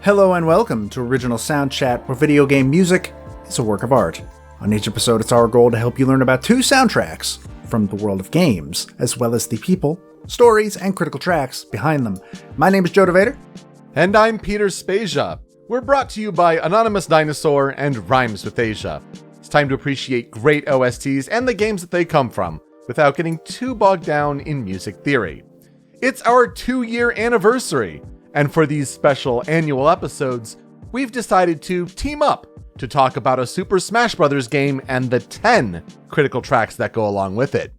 Hello and welcome to Original Soundchat, where video game music is a work of art. On each episode, it's our goal to help you learn about two soundtracks from the world of games, as well as the people, stories, and critical tracks behind them. My name is DeVader. And I'm Peter Spezia. We're brought to you by Anonymous Dinosaur and Rhymes with Asia. It's time to appreciate great OSTs and the games that they come from, without getting too bogged down in music theory. It's our 2-year anniversary, and for these special annual episodes, we've decided to team up to talk about a Super Smash Bros. Game and the 10 critical tracks that go along with it.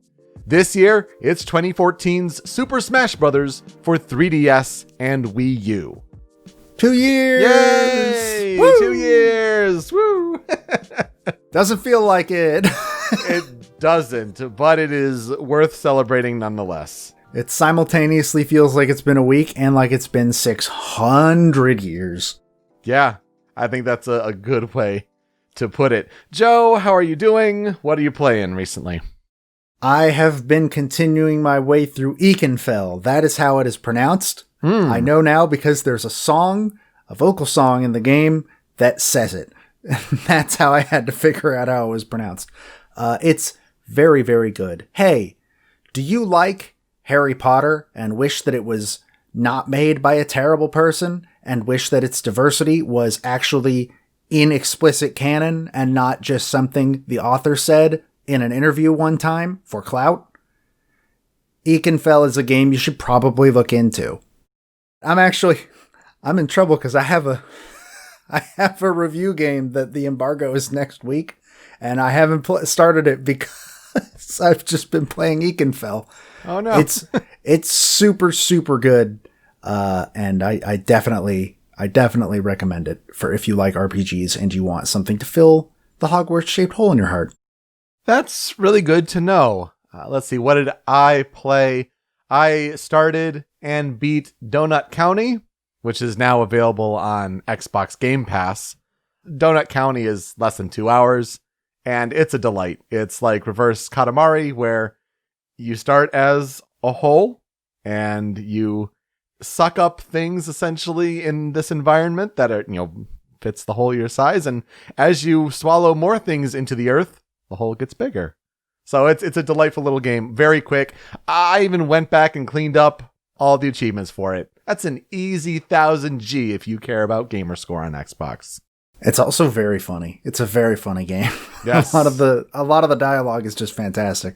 This year, it's 2014's Super Smash Bros. For 3DS and Wii U. 2 years! Yay! Woo! 2 years! Woo! Doesn't feel like it. It doesn't, but it is worth celebrating nonetheless. It simultaneously feels like it's been a week and like it's been 600 years. Yeah, I think that's a good way to put it. Joe, how are you doing? What are you playing recently? I have been continuing my way through Ekenfell. That is how it is pronounced. I know now because there's a vocal song in the game that says it. That's how I had to figure out how it was pronounced. It's very, very good. Hey, do you like Harry Potter and wish that it was not made by a terrible person and wish that its diversity was actually in explicit canon and not just something the author said in an interview one time for clout? Ekenfell is a game you should probably look into. I'm in trouble because I have a review game that the embargo is next week, and I haven't started it because I've just been playing Ekenfell. Oh no. It's super, super good. And I definitely recommend it for if you like RPGs and you want something to fill the Hogwarts-shaped hole in your heart. That's really good to know. Let's see, what did I play? I started and beat Donut County, which is now available on Xbox Game Pass. Donut County is less than 2 hours, and it's a delight. It's like reverse Katamari, where you start as a hole, and you suck up things essentially in this environment that are, fits the hole your size. And as you swallow more things into the earth, the hole gets bigger. So it's a delightful little game. Very quick. I even went back and cleaned up all the achievements for it. That's an easy 1000G if you care about gamer score on Xbox. It's also very funny. It's a very funny game. Yes. A lot of the dialogue is just fantastic.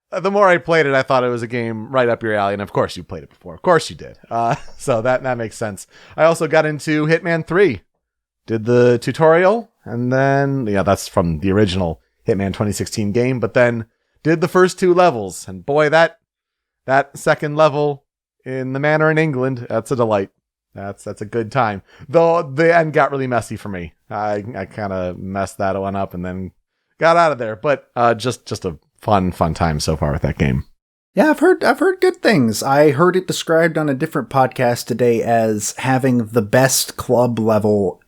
The more I played it, I thought it was a game right up your alley, and of course you played it before. Of course you did. So that makes sense. I also got into Hitman 3. Did the tutorial, and then, that's from the original Hitman 2016 game, but then did the first 2 levels, and boy, that second level in the manor in England, that's a delight. That's a good time. Though the end got really messy for me. I kind of messed that one up and then got out of there, but just a fun time so far with that game. Yeah, I've heard good things. I heard it described on a different podcast today as having the best club level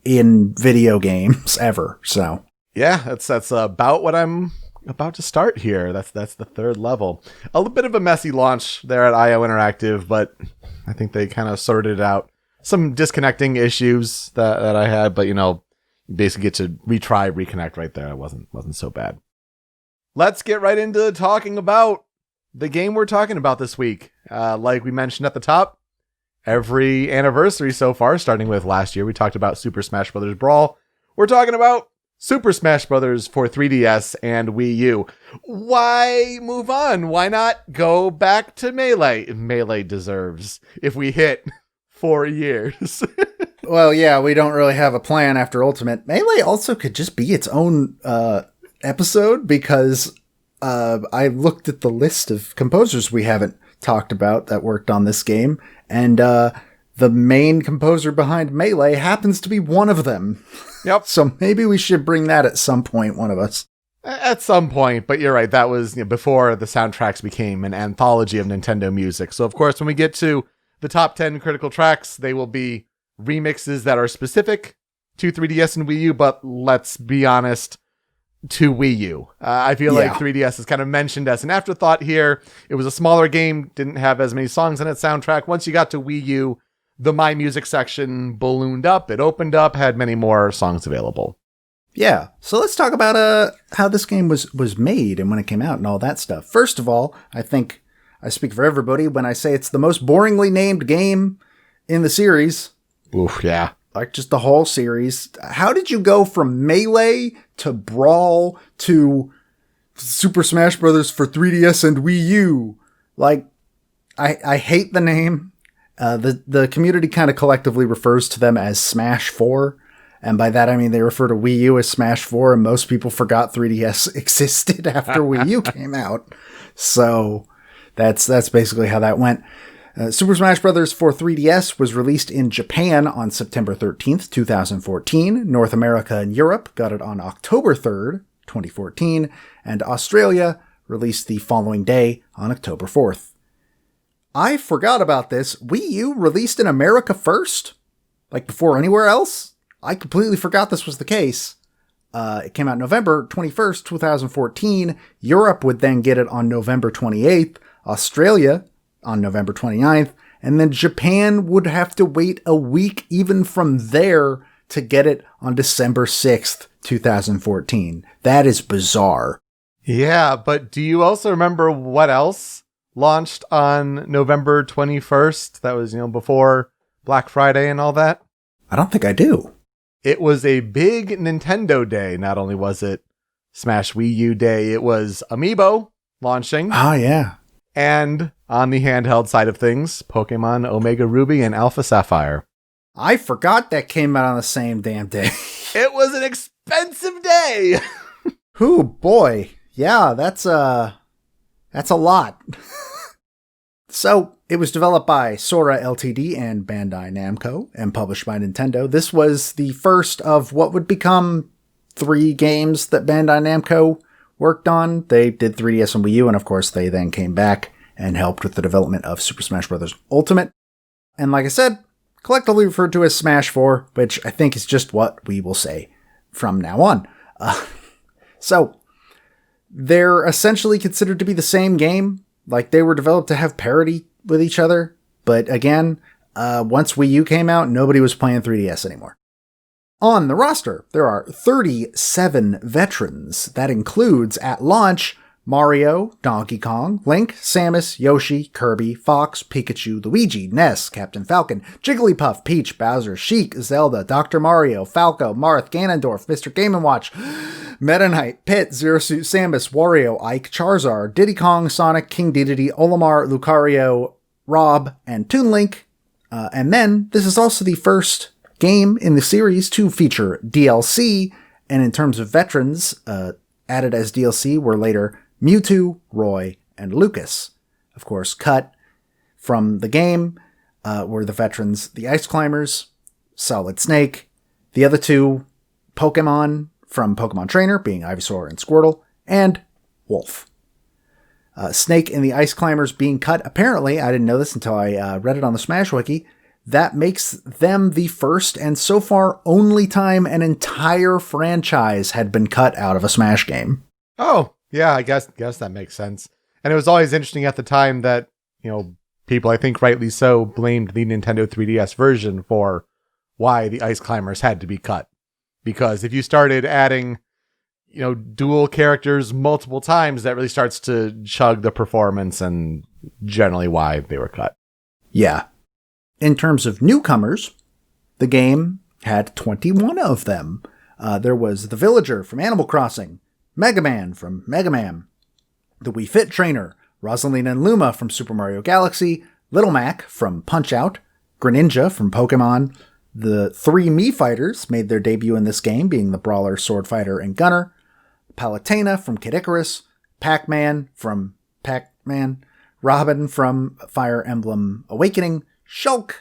in video games ever. So yeah, that's about what I'm about to start here. That's the 3rd level. A little bit of a messy launch there at IO Interactive, but I think they kind of sorted out some disconnecting issues that I had. But you basically get to reconnect right there. It wasn't so bad. Let's get right into talking about the game we're talking about this week. Like we mentioned at the top, every anniversary so far, starting with last year, we talked about Super Smash Bros. Brawl. We're talking about Super Smash Bros. For 3DS and Wii U. Why move on? Why not go back to Melee? Melee deserves if we hit 4 years. Well, yeah, we don't really have a plan after Ultimate. Melee also could just be its own episode, because I looked at the list of composers we haven't talked about that worked on this game, and the main composer behind Melee happens to be one of them. Yep. So maybe we should bring that at some point, one of us. At some point, but you're right, that was before the soundtracks became an anthology of Nintendo music. So of course, when we get to the top 10 critical tracks, they will be remixes that are specific to 3DS and Wii U, but let's be honest, to Wii U. I feel like 3DS is kind of mentioned as an afterthought here. It was a smaller game, didn't have as many songs in its soundtrack. Once you got to Wii U, the My Music section ballooned up. It opened up, had many more songs available. Yeah. So let's talk about how this game was made and when it came out and all that stuff. First of all, I think I speak for everybody when I say it's the most boringly named game in the series. Oof, yeah. Like just the whole series. How did you go from Melee to Brawl to Super Smash Bros. For 3DS and Wii U? Like, I hate the name. The community kind of collectively refers to them as Smash 4. And by that, I mean they refer to Wii U as Smash 4, and most people forgot 3DS existed after Wii U came out. So that's basically how that went. Super Smash Bros. For 3DS was released in Japan on September 13th, 2014. North America and Europe got it on October 3rd, 2014. And Australia released the following day on October 4th. I forgot about this. Wii U released in America first? Like before anywhere else? I completely forgot this was the case. It came out November 21st, 2014. Europe would then get it on November 28th. Australia on November 29th. And then Japan would have to wait a week even from there to get it on December 6th, 2014. That is bizarre. Yeah, but do you also remember what else launched on November 21st? That was, before Black Friday and all that? I don't think I do. It was a big Nintendo day. Not only was it Smash Wii U Day, it was Amiibo launching. Ah, yeah. And on the handheld side of things, Pokemon Omega Ruby and Alpha Sapphire. I forgot that came out on the same damn day. It was an expensive day. Ooh, boy. Yeah, that's a lot. So, it was developed by Sora Ltd. And Bandai Namco and published by Nintendo. This was the first of what would become 3 games that Bandai Namco worked on. They did 3DS and Wii U, and of course they then came back and helped with the development of Super Smash Bros. Ultimate. And like I said, collectively referred to as Smash 4, which I think is just what we will say from now on. So, they're essentially considered to be the same game. Like, they were developed to have parity with each other. But again, once Wii U came out, nobody was playing 3DS anymore. On the roster, there are 37 veterans. That includes, at launch, Mario, Donkey Kong, Link, Samus, Yoshi, Kirby, Fox, Pikachu, Luigi, Ness, Captain Falcon, Jigglypuff, Peach, Bowser, Sheik, Zelda, Dr. Mario, Falco, Marth, Ganondorf, Mr. Game & Watch, Meta Knight, Pit, Zero Suit Samus, Wario, Ike, Charizard, Diddy Kong, Sonic, King Dedede, Olimar, Lucario, Rob, and Toon Link. And then, this is also the first game in the series to feature DLC, and in terms of veterans, added as DLC were later Mewtwo, Roy, and Lucas. Of course, cut from the game were the veterans, the Ice Climbers, Solid Snake, the other 2 Pokemon from Pokemon Trainer, being Ivysaur and Squirtle, and Wolf. Snake and the Ice Climbers being cut, apparently, I didn't know this until I read it on the Smash Wiki, that makes them the first and so far only time an entire franchise had been cut out of a Smash game. Oh, yeah, I guess that makes sense. And it was always interesting at the time that, people, I think rightly so, blamed the Nintendo 3DS version for why the Ice Climbers had to be cut. Because if you started adding, dual characters multiple times, that really starts to chug the performance, and generally why they were cut. Yeah. In terms of newcomers, the game had 21 of them. There was the Villager from Animal Crossing, Mega Man from Mega Man, the Wii Fit Trainer, Rosalina and Luma from Super Mario Galaxy, Little Mac from Punch-Out, Greninja from Pokemon. The 3 Mii Fighters made their debut in this game, being the Brawler, Sword Fighter, and Gunner, Palutena from Kid Icarus, Pac-Man from Pac-Man, Robin from Fire Emblem Awakening, Shulk,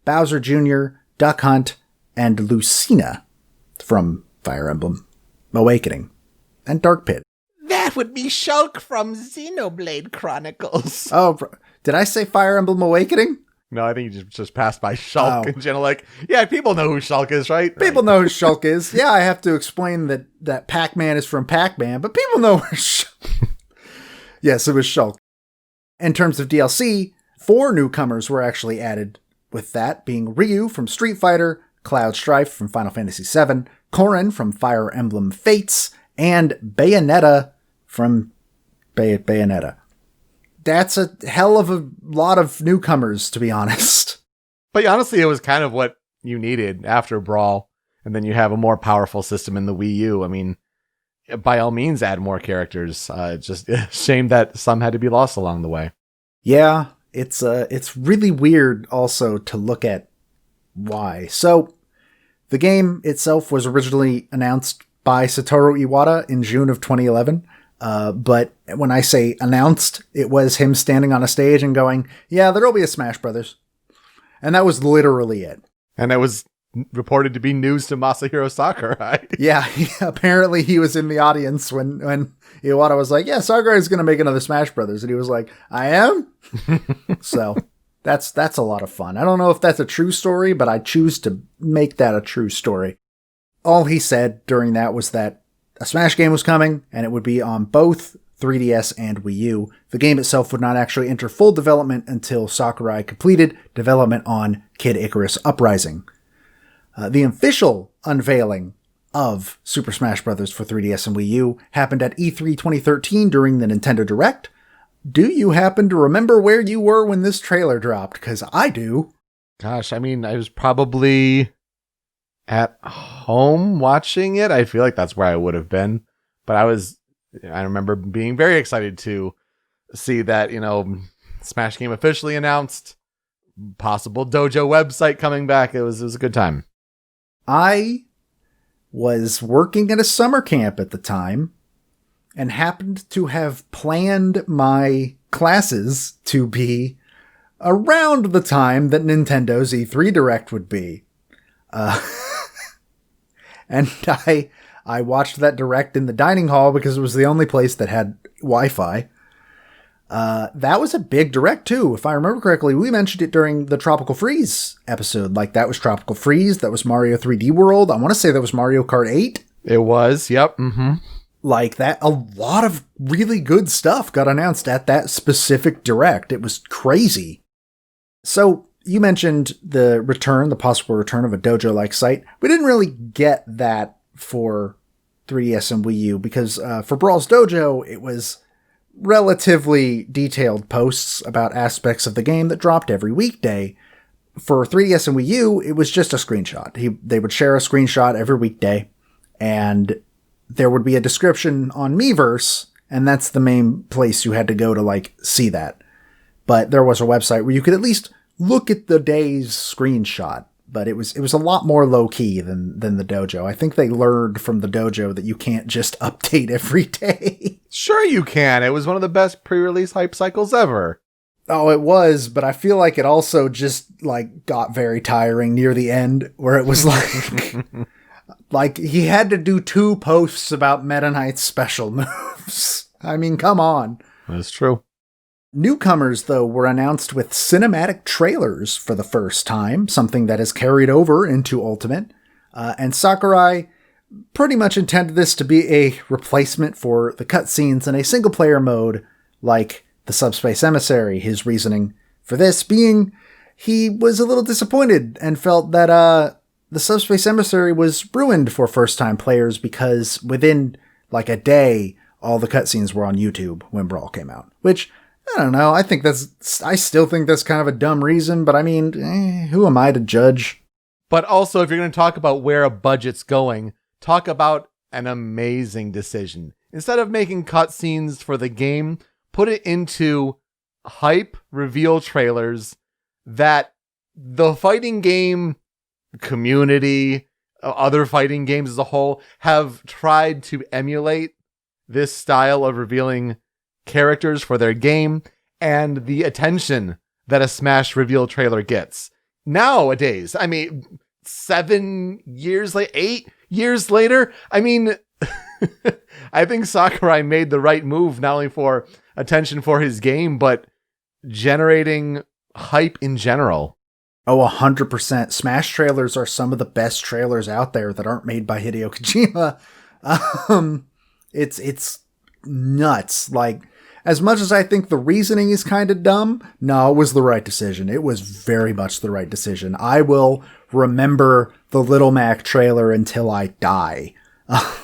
Bowser Jr., Duck Hunt, and Lucina from Fire Emblem Awakening, and Dark Pit. That would be Shulk from Xenoblade Chronicles. Oh, did I say Fire Emblem Awakening? No, I think you just passed by Shulk in general. Yeah, people know who Shulk is, right? People know who Shulk is. Yeah, I have to explain that Pac-Man is from Pac-Man, but people know where Shulk... Yes, it was Shulk. In terms of DLC, 4 newcomers were actually added with that being Ryu from Street Fighter, Cloud Strife from Final Fantasy VII, Corrin from Fire Emblem Fates, and Bayonetta from Bayonetta. That's a hell of a lot of newcomers, to be honest. But honestly, it was kind of what you needed after Brawl, and then you have a more powerful system in the Wii U. I mean, by all means, add more characters. Just a shame that some had to be lost along the way. Yeah, it's really weird also to look at why. So, the game itself was originally announced by Satoru Iwata in June of 2011. But when I say announced, it was him standing on a stage and going, yeah, there'll be a Smash Brothers. And that was literally it. And it was reported to be news to Masahiro Sakurai. Yeah, apparently he was in the audience when Iwata was like, yeah, Sakurai is going to make another Smash Brothers. And he was like, I am? So that's a lot of fun. I don't know if that's a true story, but I choose to make that a true story. All he said during that was that a Smash game was coming, and it would be on both 3DS and Wii U. The game itself would not actually enter full development until Sakurai completed development on Kid Icarus Uprising. The official unveiling of Super Smash Bros. For 3DS and Wii U happened at E3 2013 during the Nintendo Direct. Do you happen to remember where you were when this trailer dropped? Because I do. Gosh, I mean, I was probably at home watching it. I feel like that's where I would have been. But I remember being very excited to see that, Smash game officially announced, possible Dojo website coming back. It was a good time. I was working at a summer camp at the time and happened to have planned my classes to be around the time that Nintendo's E3 Direct would be. And I watched that Direct in the dining hall because it was the only place that had Wi-Fi. That was a big Direct too. If I remember correctly, we mentioned it during the Tropical Freeze episode. Like, that was Tropical Freeze. That was Mario 3D World. I want to say that was Mario Kart 8. It was. Yep. Mm-hmm. Like that, a lot of really good stuff got announced at that specific Direct. It was crazy. So you mentioned the possible return of a dojo-like site. We didn't really get that for 3DS and Wii U because for Brawl's Dojo, it was relatively detailed posts about aspects of the game that dropped every weekday. For 3DS and Wii U, it was just a screenshot. They would share a screenshot every weekday, and there would be a description on Miiverse, and that's the main place you had to go to see that. But there was a website where you could at least look at the day's screenshot. But it was a lot more low key than the dojo. I think they learned from the dojo that you can't just update every day. Sure you can. It was one of the best pre-release hype cycles ever. Oh, it was, but I feel like it also just got very tiring near the end, where it was like he had to do 2 posts about Meta Knight's special moves. I mean, come on. That's true. Newcomers, though, were announced with cinematic trailers for the first time, something that has carried over into Ultimate. And Sakurai pretty much intended this to be a replacement for the cutscenes in a single-player mode like the Subspace Emissary. His reasoning for this being he was a little disappointed and felt that the Subspace Emissary was ruined for first-time players because within a day, all the cutscenes were on YouTube when Brawl came out, which I don't know. I still think that's kind of a dumb reason, but I mean, who am I to judge? But also, if you're going to talk about where a budget's going, talk about an amazing decision. Instead of making cutscenes for the game, put it into hype reveal trailers that the fighting game community, other fighting games as a whole, have tried to emulate this style of revealing characters for their game and the attention that a Smash reveal trailer gets. Nowadays, I mean, 8 years later, I mean, I think Sakurai made the right move, not only for attention for his game, but generating hype in general. Oh, 100%. Smash trailers are some of the best trailers out there that aren't made by Hideo Kojima. It's nuts. as much as I think the reasoning is kind of dumb, no, it was the right decision. It was very much the right decision. I will remember the Little Mac trailer until I die.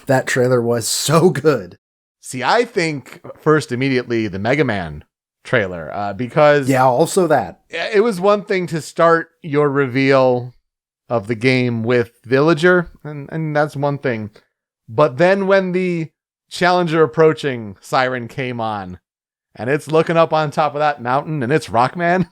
That trailer was so good. See, I think first immediately the Mega Man trailer, because yeah, also that. It was one thing to start your reveal of the game with Villager, and that's one thing. But then when the Challenger approaching siren came on, and it's looking up on top of that mountain, and it's Rockman.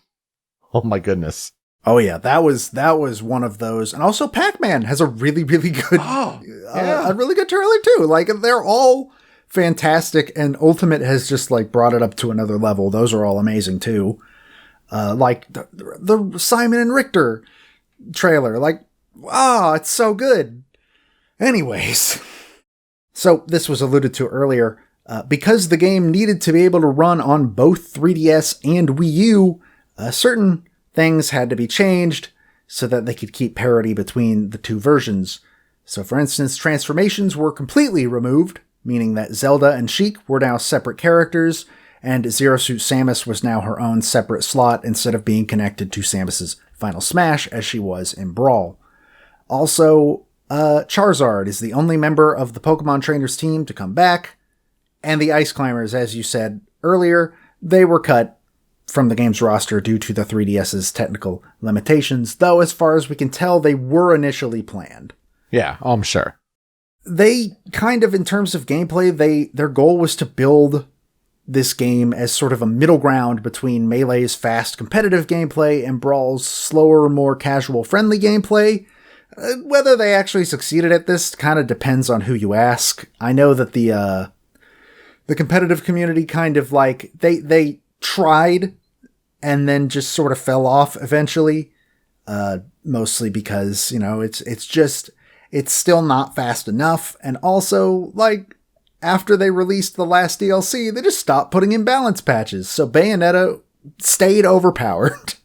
Oh my goodness. Oh yeah, that was one of those. And also Pac-Man has a really, really good, a really good trailer too. Like, they're all fantastic, and Ultimate has just like brought it up to another level. Those are all amazing too. Like the Simon and Richter trailer, like, it's so good. Anyways, so this was alluded to earlier. Because the game needed to be able to run on both 3DS and Wii U, certain things had to be changed so that they could keep parity between the two versions. So for instance, transformations were completely removed, meaning that Zelda and Sheik were now separate characters, and Zero Suit Samus was now her own separate slot instead of being connected to Samus's Final Smash as she was in Brawl. Also, Charizard is the only member of the Pokemon Trainers team to come back, and the Ice Climbers, as you said earlier, they were cut from the game's roster due to the 3DS's technical limitations, though as far as we can tell, they were initially planned. Yeah, I'm sure. They kind of, in terms of gameplay, their goal was to build this game as sort of a middle ground between Melee's fast competitive gameplay and Brawl's slower, more casual friendly gameplay. Whether they actually succeeded at this kind of depends on who you ask. I know that the competitive community kind of like, they tried and then just sort of fell off eventually. Mostly because, it's still not fast enough. And also, like, after they released the last DLC, they just stopped putting in balance patches. So Bayonetta stayed overpowered.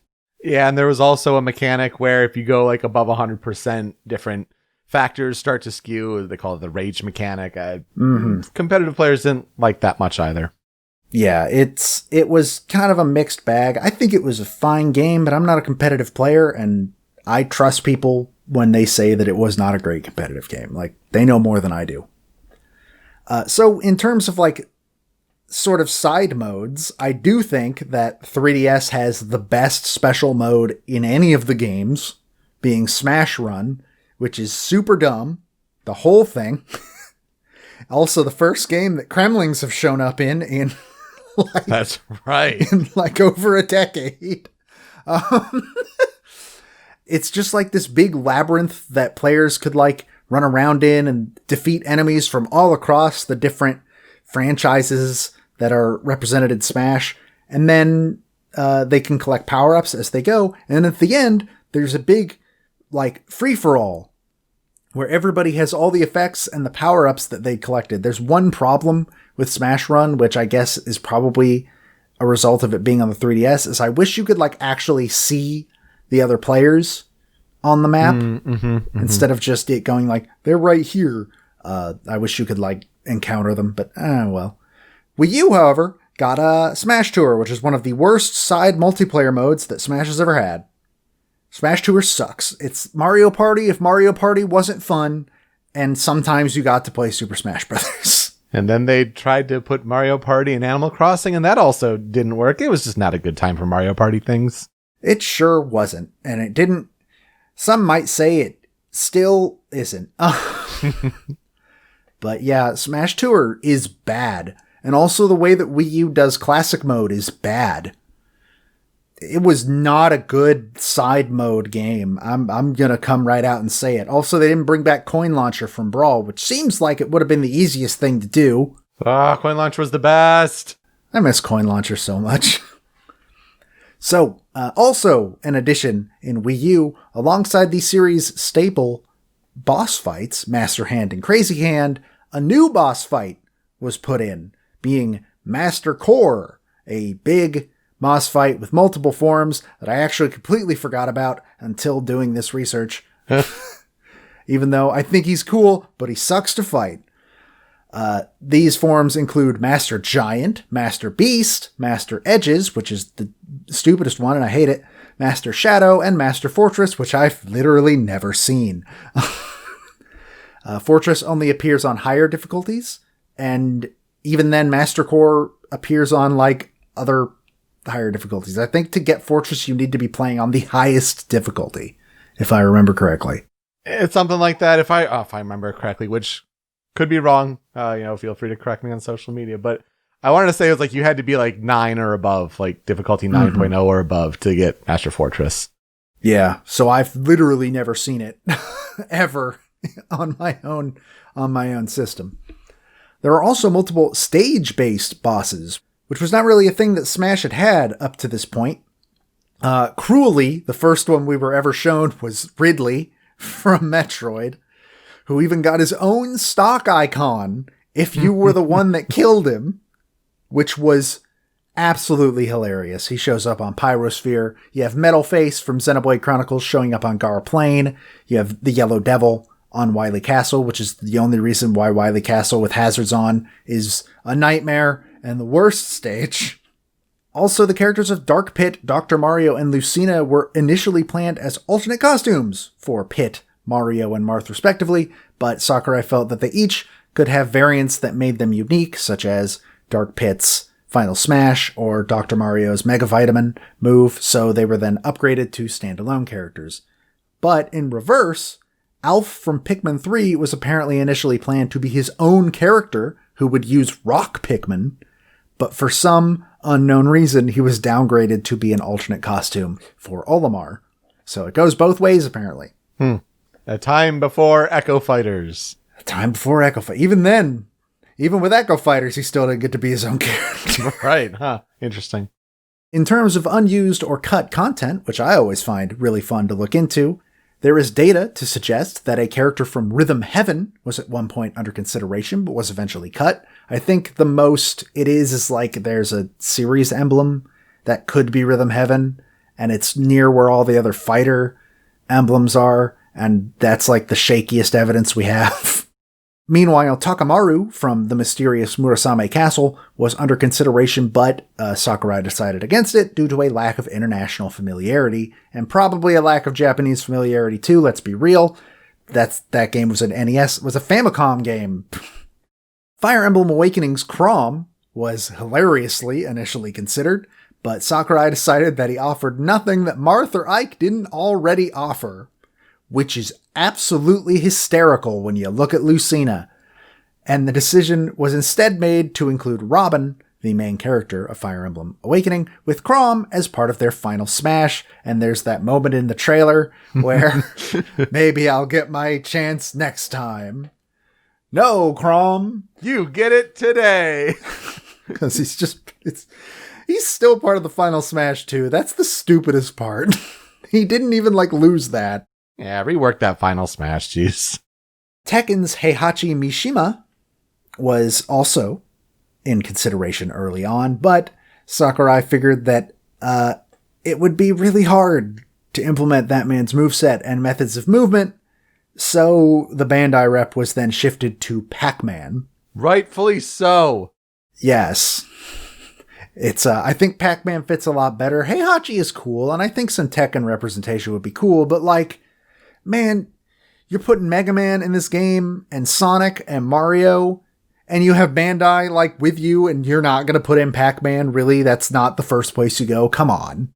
Yeah, and there was also a mechanic where if you go like above 100%, different factors start to skew. They call it the rage mechanic. Competitive players didn't like that much either. Yeah, it was kind of a mixed bag. I think it was a fine game, but I'm not a competitive player, and I trust people when they say that it was not a great competitive game. Like, they know more than I do. So in terms of like sort of side modes, I do think that 3DS has the best special mode in any of the games, being Smash Run, which is super dumb. The whole thing. Also, the first game that Kremlings have shown up in like, that's right. In like over a decade. It's just like this big labyrinth that players could like run around in and defeat enemies from all across the different franchises that are represented in Smash. And then they can collect power-ups as they go. And at the end, there's a big like free-for-all where everybody has all the effects and the power-ups that they collected. There's one problem with Smash Run, which I guess is probably a result of it being on the 3DS, is I wish you could like actually see the other players on the map instead of just it going like, they're right here. I wish you could like encounter them, but well. Wii U, however, got a Smash Tour, which is one of the worst side multiplayer modes that Smash has ever had. Smash Tour sucks. It's Mario Party if Mario Party wasn't fun, and sometimes you got to play Super Smash Brothers. And then they tried to put Mario Party in Animal Crossing, and that also didn't work. It was just not a good time for Mario Party things. It sure wasn't, and it didn't. Some might say it still isn't. But yeah, Smash Tour is bad. And also the way that Wii U does classic mode is bad. It was not a good side mode game. I'm going to come right out and say it. Also, they didn't bring back Coin Launcher from Brawl, which seems like it would have been the easiest thing to do. Coin Launcher was the best. I miss Coin Launcher so much. So, also, an addition in Wii U, alongside the series' staple boss fights, Master Hand and Crazy Hand, a new boss fight was put in, being Master Core, a big boss fight with multiple forms that I actually completely forgot about until doing this research. Even though I think he's cool, but he sucks to fight. These forms include Master Giant, Master Beast, Master Edges, which is the stupidest one and I hate it, Master Shadow, and Master Fortress, which I've literally never seen. Fortress only appears on higher difficulties, and even then Master Core appears on like other higher difficulties. I think to get Fortress you need to be playing on the highest difficulty, if I remember correctly. It's something like that if I remember correctly, which could be wrong. Feel free to correct me on social media, but I wanted to say it was like you had to be like 9 or above, like difficulty 9.0 or above to get Master Fortress. Yeah, so I've literally never seen it ever on my own system. There are also multiple stage-based bosses, which was not really a thing that Smash had up to this point. Cruelly, the first one we were ever shown was Ridley from Metroid, who even got his own stock icon if you were the one that killed him, which was absolutely hilarious. He shows up on Pyrosphere. You have Metal Face from Xenoblade Chronicles showing up on Gar Plain. You have the Yellow Devil on Wily Castle, which is the only reason why Wily Castle with hazards on is a nightmare and the worst stage. Also, the characters of Dark Pit, Dr. Mario, and Lucina were initially planned as alternate costumes for Pit, Mario, and Marth respectively, but Sakurai felt that they each could have variants that made them unique, such as Dark Pit's Final Smash or Dr. Mario's Mega Vitamin move, so they were then upgraded to standalone characters. But in reverse, Alf from Pikmin 3 was apparently initially planned to be his own character who would use Rock Pikmin, but for some unknown reason, he was downgraded to be an alternate costume for Olimar. So it goes both ways, apparently. A time before Echo Fighters. A time before Echo Fighters. Even then, even with Echo Fighters, he still didn't get to be his own character. Right, huh? Interesting. In terms of unused or cut content, which I always find really fun to look into, there is data to suggest that a character from Rhythm Heaven was at one point under consideration, but was eventually cut. I think the most it is like there's a series emblem that could be Rhythm Heaven, and it's near where all the other fighter emblems are, and that's like the shakiest evidence we have. Meanwhile, Takamaru from the mysterious Murasame Castle was under consideration, but Sakurai decided against it due to a lack of international familiarity, and probably a lack of Japanese familiarity too, let's be real. That game was an NES, was a Famicom game. Fire Emblem Awakening's Chrom was hilariously initially considered, but Sakurai decided that he offered nothing that Marth or Ike didn't already offer, which is absolutely hysterical when you look at Lucina. And the decision was instead made to include Robin, the main character of Fire Emblem Awakening, with Chrom as part of their final smash. And there's that moment in the trailer where maybe I'll get my chance next time. No, Chrom. You get it today. Because he's still part of the final smash too. That's the stupidest part. He didn't even lose that. Yeah, rework that final smash, jeez. Tekken's Heihachi Mishima was also in consideration early on, but Sakurai figured that it would be really hard to implement that man's moveset and methods of movement, so the Bandai rep was then shifted to Pac-Man. Rightfully so. Yes. It's I think Pac-Man fits a lot better. Heihachi is cool, and I think some Tekken representation would be cool, but man, you're putting Mega Man in this game, and Sonic, and Mario, and you have Bandai, with you, and you're not going to put in Pac-Man? Really? That's not the first place you go? Come on.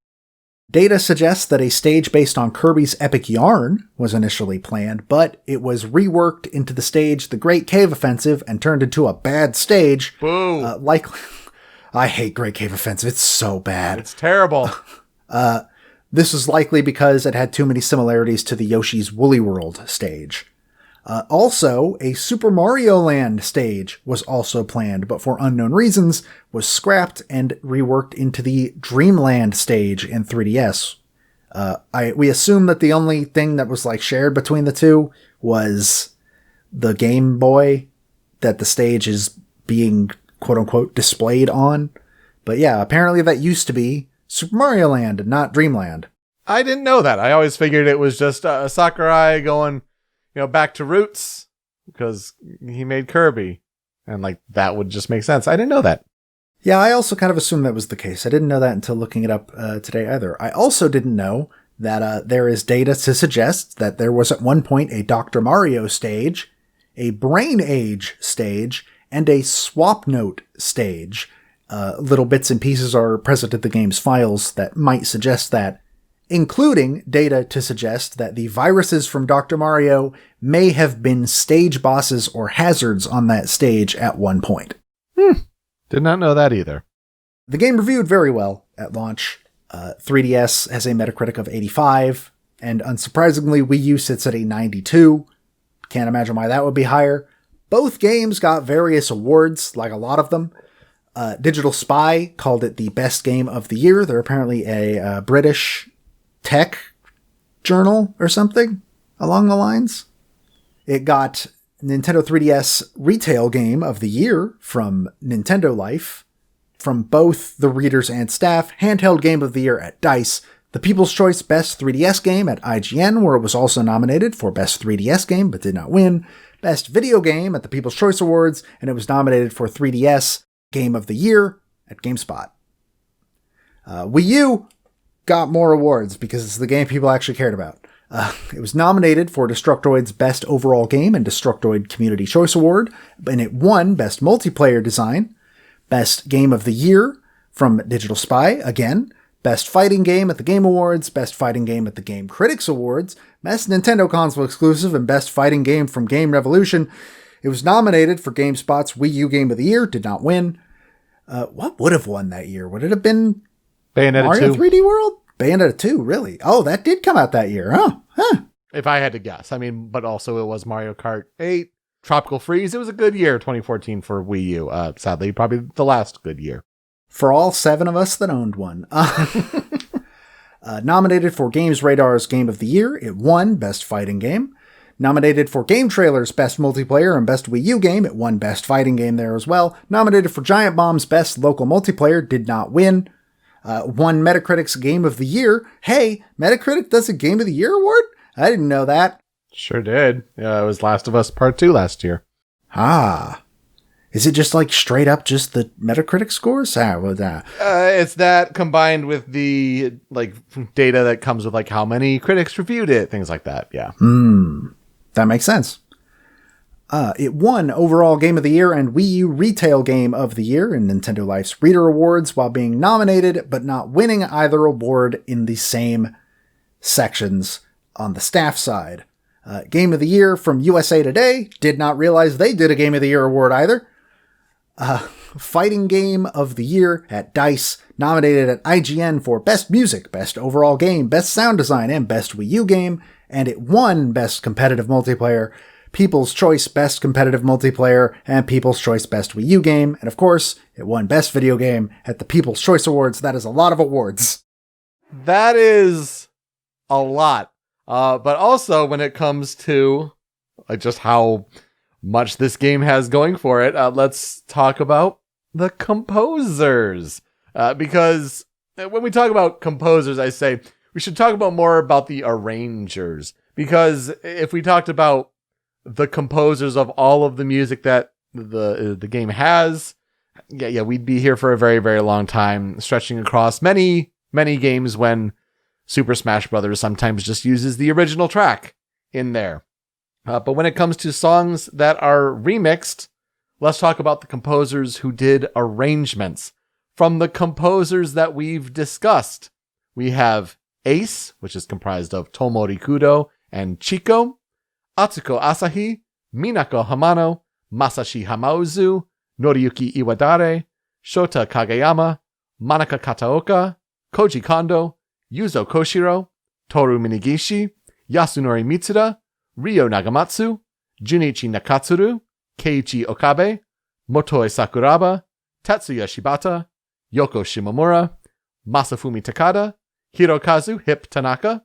Data suggests that a stage based on Kirby's Epic Yarn was initially planned, but it was reworked into the stage The Great Cave Offensive and turned into a bad stage. Boo! I hate Great Cave Offensive. It's so bad. It's terrible. This was likely because it had too many similarities to the Yoshi's Woolly World stage. Also, a Super Mario Land stage was also planned, but for unknown reasons was scrapped and reworked into the Dreamland stage in 3DS. We assume that the only thing that was shared between the two was the Game Boy that the stage is being quote unquote displayed on. But yeah, apparently that used to be Super Mario Land and not Dreamland. I didn't know that. I always figured it was just Sakurai going, back to roots because he made Kirby. And like, that would just make sense. I didn't know that. Yeah, I also kind of assumed that was the case. I didn't know that until looking it up today either. I also didn't know that there is data to suggest that there was at one point a Dr. Mario stage, a Brain Age stage, and a Swap Note stage. Little bits and pieces are present in the game's files that might suggest that, including data to suggest that the viruses from Dr. Mario may have been stage bosses or hazards on that stage at one point. Did not know that either. The game reviewed very well at launch. 3DS has a Metacritic of 85, and unsurprisingly, Wii U sits at a 92. Can't imagine why that would be higher. Both games got various awards, like a lot of them. Digital Spy called it the best game of the year. They're apparently a British tech journal or something along the lines. It got Nintendo 3DS Retail Game of the Year from Nintendo Life, from both the readers and staff, Handheld Game of the Year at DICE, the People's Choice Best 3DS Game at IGN, where it was also nominated for Best 3DS Game but did not win, Best Video Game at the People's Choice Awards, and it was nominated for 3DS Game of the Year at GameSpot. Wii U got more awards because it's the game people actually cared about. It was nominated for Destructoid's Best Overall Game and Destructoid Community Choice Award, and it won Best Multiplayer Design, Best Game of the Year from Digital Spy, again, Best Fighting Game at the Game Awards, Best Fighting Game at the Game Critics Awards, Best Nintendo Console Exclusive, and Best Fighting Game from Game Revolution. It was nominated for GameSpot's Wii U Game of the Year, did not win. What would have won that year? Would it have been Bayonetta Mario 2? 3D World? Bayonetta 2, really? Oh, that did come out that year, huh? If I had to guess. I mean, but also it was Mario Kart 8, Tropical Freeze. It was a good year, 2014 for Wii U. Sadly, probably the last good year. For all 7 of us that owned one. Nominated for Games Radar's Game of the Year, it won Best Fighting Game. Nominated for Game Trailer's Best Multiplayer and Best Wii U Game, it won Best Fighting Game there as well. Nominated for Giant Bomb's Best Local Multiplayer, did not win. Won Metacritic's Game of the Year. Hey, Metacritic does a Game of the Year award? I didn't know that. Sure did. It was Last of Us Part 2 last year. Is it just like straight up just the Metacritic scores? It's that combined with the like data that comes with like how many critics reviewed it, things like that. Yeah. That makes sense. It won Overall Game of the Year and Wii U Retail Game of the Year in Nintendo Life's Reader Awards while being nominated but not winning either award in the same sections on the staff side. Game of the Year from USA Today, did not realize they did a Game of the Year award either. Fighting Game of the Year at DICE, nominated at IGN for Best Music, Best Overall Game, Best Sound Design, and Best Wii U Game, and it won Best Competitive Multiplayer, People's Choice Best Competitive Multiplayer, and People's Choice Best Wii U Game, and of course, it won Best Video Game at the People's Choice Awards. That is a lot of awards. That is a lot. But also when it comes to just how much this game has going for it, let's talk about the composers. Because when we talk about composers, I say we should talk about more about the arrangers. Because if we talked about the composers of all of the music that the game has, yeah, we'd be here for a very, very long time, stretching across many, many games when Super Smash Bros. Sometimes just uses the original track in there. But when it comes to songs that are remixed, let's talk about the composers who did arrangements. From the composers that we've discussed, we have Ace, which is comprised of Tomori Kudo and Chiko, Atsuko Asahi, Minako Hamano, Masashi Hamauzu, Noriyuki Iwadare, Shota Kageyama, Manaka Kataoka, Koji Kondo, Yuzo Koshiro, Toru Minigishi, Yasunori Mitsuda, Ryo Nagamatsu, Junichi Nakatsuru, Keiichi Okabe, Motoi Sakuraba, Tetsuya Shibata, Yoko Shimomura, Masafumi Takada, Hirokazu Hip Tanaka,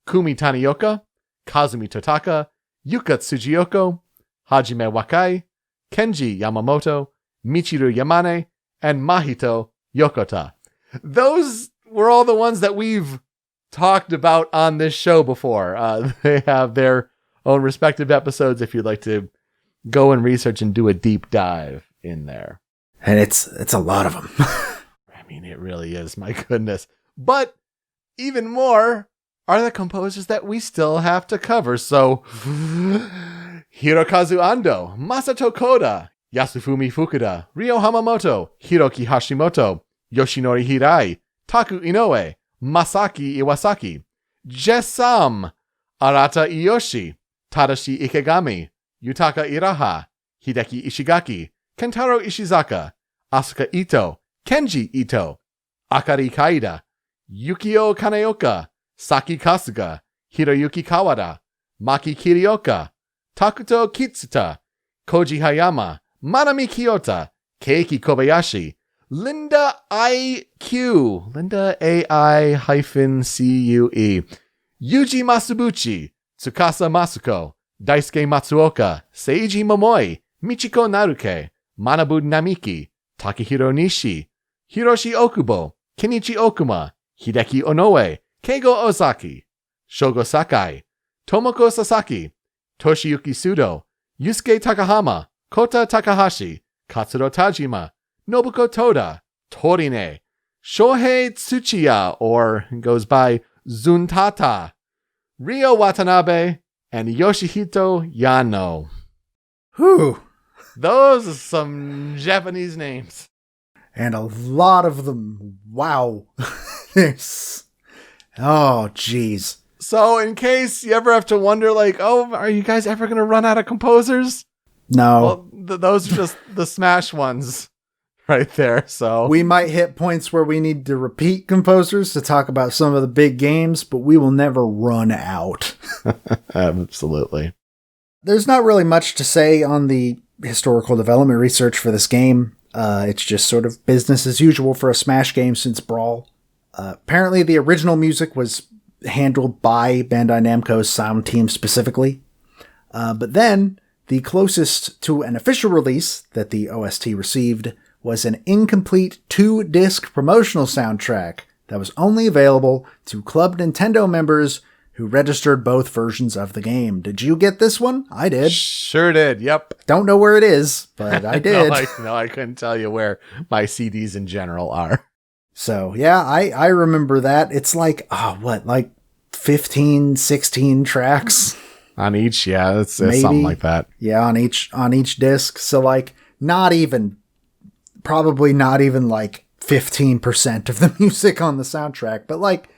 Kumi Tanioka, Kazumi Totaka, Yuka Tsujiyoko, Hajime Wakai, Kenji Yamamoto, Michiru Yamane, and Mahito Yokota. Those were all the ones that we've talked about on this show before. They have their own respective episodes if you'd like to go and research and do a deep dive. in there. And it's a lot of them. I mean, it really is, my goodness. But even more are the composers that we still have to cover. So, Hirokazu Ando, Masato Koda, Yasufumi Fukuda, Ryo Hamamoto, Hiroki Hashimoto, Yoshinori Hirai, Taku Inoue, Masaki Iwasaki, Jesam, Arata Iyoshi, Tadashi Ikegami, Yutaka Iraha, Hideki Ishigaki, Kentaro Ishizaka, Asuka Ito, Kenji Ito, Akari Kaida, Yukio Kaneoka, Saki Kasuga, Hiroyuki Kawada, Maki Kirioka, Takuto Kitsuta, Koji Hayama, Manami Kiyota, Keiki Kobayashi, Linda AI-CUE, Yuji Masubuchi, Tsukasa Masuko, Daisuke Matsuoka, Seiji Momoi, Michiko Naruke, Manabu Namiki, Takahiro Nishi, Hiroshi Okubo, Kenichi Okuma, Hideki Onoe, Keigo Ozaki, Shogo Sakai, Tomoko Sasaki, Toshiyuki Sudo, Yusuke Takahama, Kota Takahashi, Katsuro Tajima, Nobuko Toda, Torine, Shohei Tsuchiya, or goes by Zuntata, Ryo Watanabe, and Yoshihito Yano. Whew. Those are some Japanese names. And a lot of them. Wow. There's... Oh, jeez. So in case you ever have to wonder, like, oh, are you guys ever going to run out of composers? No. Well, those are just the Smash ones right there. So we might hit points where we need to repeat composers to talk about some of the big games, but we will never run out. Absolutely. There's not really much to say on the historical development research for this game. It's just sort of business as usual for a Smash game since Brawl. Apparently the original music was handled by Bandai Namco's sound team specifically. But then the closest to an official release that the OST received was an incomplete 2-disc promotional soundtrack that was only available to Club Nintendo members who registered both versions of the game. Did you get this one? I did. Sure did, yep. Don't know where it is, but I did. No, I couldn't tell you where my CDs in general are. So, yeah, I remember that. It's like, like 15, 16 tracks? On each, yeah, it's something like that. Yeah, on each disc. So, like, probably not even like 15% of the music on the soundtrack, but like,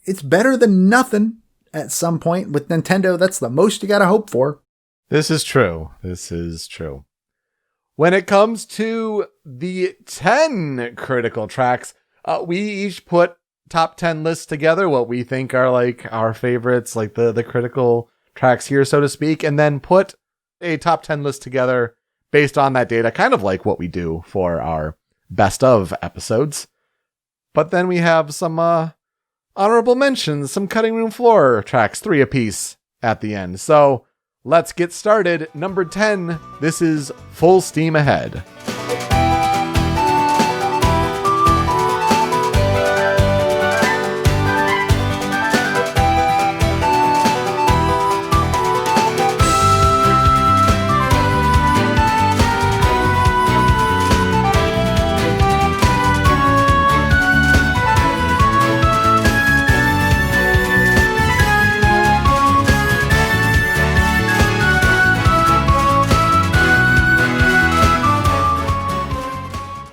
it's better than nothing at some point with Nintendo. That's the most you gotta hope for. This is true. When it comes to the 10 critical tracks, we each put top 10 lists together, what we think are like our favorites, like the critical tracks here, so to speak, and then put a top 10 list together based on that data, kind of like what we do for our best of episodes. But then we have some honorable mentions, some cutting room floor tracks, 3 apiece at the end. So let's get started. Number 10, this is Full Steam Ahead.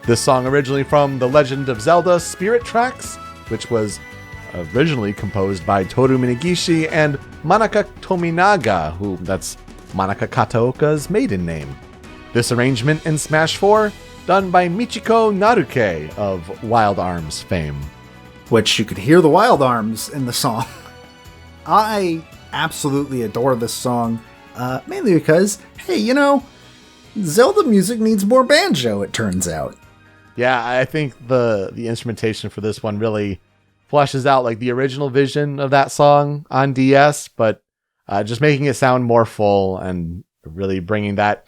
This song originally from The Legend of Zelda Spirit Tracks, which was originally composed by Toru Minagishi and Manaka Tominaga, that's Manaka Kataoka's maiden name. This arrangement in Smash 4, done by Michiko Naruke of Wild Arms fame. Which you could hear the Wild Arms in the song. I absolutely adore this song, mainly because, hey, Zelda music needs more banjo, it turns out. Yeah, I think the instrumentation for this one really fleshes out like the original vision of that song on DS, but just making it sound more full and really bringing that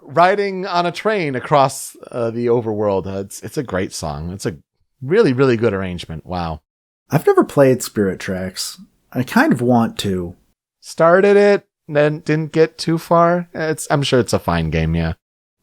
riding on a train across the overworld. It's a great song. It's a really, really good arrangement. Wow. I've never played Spirit Tracks. I kind of want to. Started it, then didn't get too far. I'm sure it's a fine game, yeah.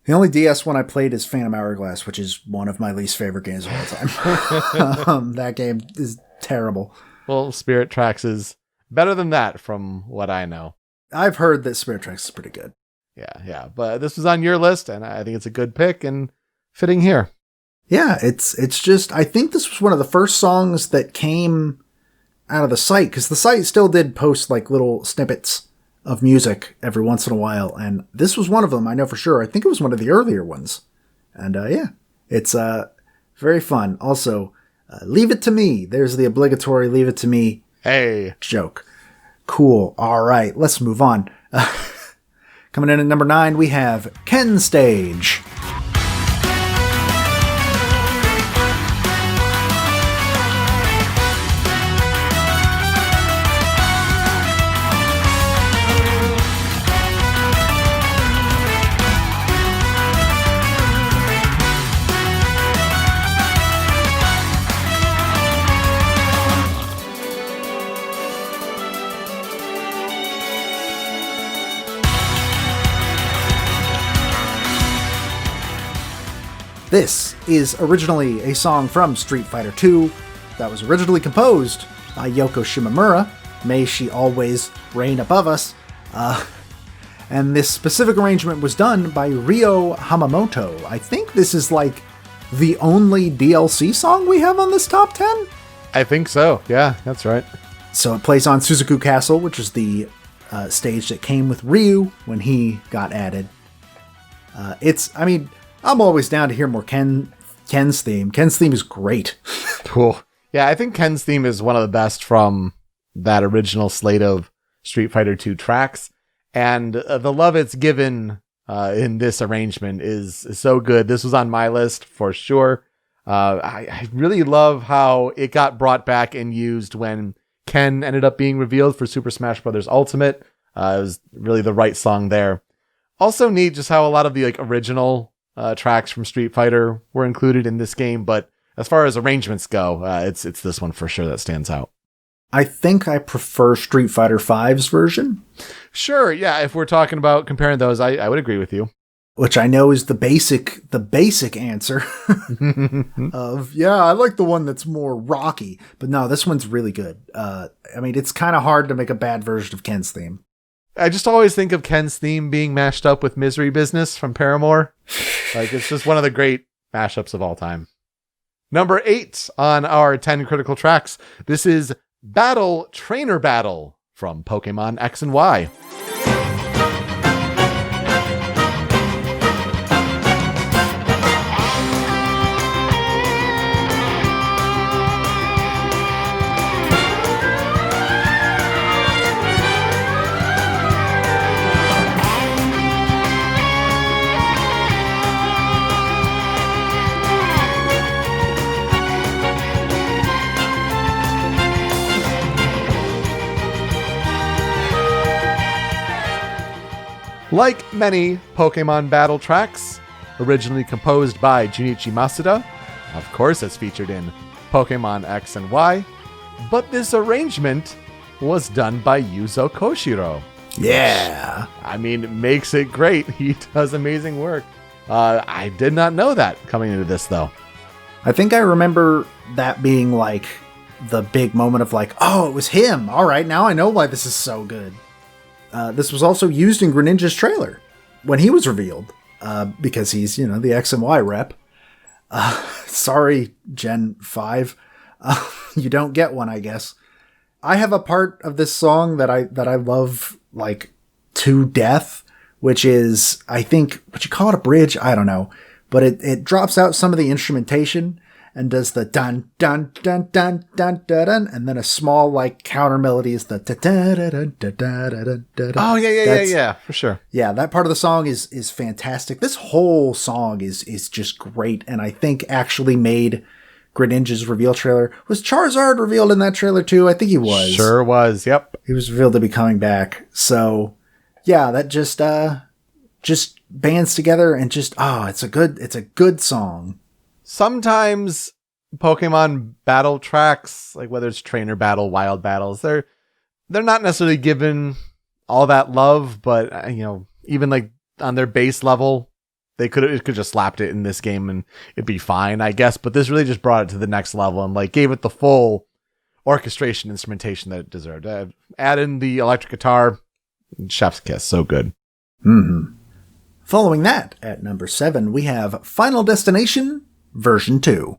The only DS one I played is Phantom Hourglass, which is one of my least favorite games of all time. That game is terrible. Well, Spirit Tracks is better than that from what I know. I've heard that Spirit Tracks is pretty good. Yeah. But this was on your list, and I think it's a good pick and fitting here. Yeah, it's just, I think this was one of the first songs that came out of the site, because the site still did post like little snippets of music every once in a while, and this was one of them, I know for sure. I think it was one of the earlier ones. And it's very fun. Also, Leave It to Me. There's the obligatory Leave It to Me joke. Cool. All right, let's move on. Coming in at number 9, we have Ken Stage. This is originally a song from Street Fighter II that was originally composed by Yoko Shimomura. May she always reign above us. And this specific arrangement was done by Ryo Hamamoto. I think this is like the only DLC song we have on this top 10. I think so. Yeah, that's right. So it plays on Suzaku Castle, which is the stage that came with Ryu when he got added. I'm always down to hear more Ken's theme. Ken's theme is great. Cool. Yeah, I think Ken's theme is one of the best from that original slate of Street Fighter II tracks. And the love it's given in this arrangement is so good. This was on my list for sure. I really love how it got brought back and used when Ken ended up being revealed for Super Smash Bros. Ultimate. It was really the right song there. Also neat just how a lot of the original tracks from Street Fighter were included in this game, but as far as arrangements go, it's this one for sure that stands out. I think I prefer Street Fighter V's version. Sure, yeah, if we're talking about comparing those, I would agree with you. Which I know is the basic answer of, I like the one that's more rocky. But no, this one's really good. It's kind of hard to make a bad version of Ken's theme. I just always think of Ken's theme being mashed up with Misery Business from Paramore. It's just one of the great mashups of all time. Number 8 on our 10 critical tracks. This is Battle Trainer Battle from Pokemon X and Y. Like many Pokemon battle tracks, originally composed by Junichi Masuda, of course it's featured in Pokemon X and Y, but this arrangement was done by Yuzo Koshiro. Yeah. Makes it great. He does amazing work. I did not know that coming into this, though. I think I remember that being like the big moment of like, oh, it was him. All right, now I know why this is so good. This was also used in Greninja's trailer when he was revealed, because he's, the X and Y rep. Sorry, Gen 5. You don't get one, I guess. I have a part of this song that I love, like, to death, which is, I think, would you call it a bridge? I don't know. But it drops out some of the instrumentation and does the dun dun dun dun dun dun dun, and then a small like counter melody is the da da da da da da da da. Oh yeah, for sure. Yeah, that part of the song is fantastic. This whole song is just great, and I think actually made Greninja's reveal trailer. Was Charizard revealed in that trailer too? I think he was. Sure was. Yep. He was revealed to be coming back. So yeah, that just bands together and just it's a good song. Sometimes Pokemon battle tracks, like whether it's trainer battle, wild battles, they're not necessarily given all that love, but even like on their base level, They could just slapped it in this game and it'd be fine, I guess. But this really just brought it to the next level and like gave it the full orchestration instrumentation that it deserved. Add in the electric guitar, chef's kiss, so good. Mm-hmm. Following that, at number 7, we have Final Destination version 2.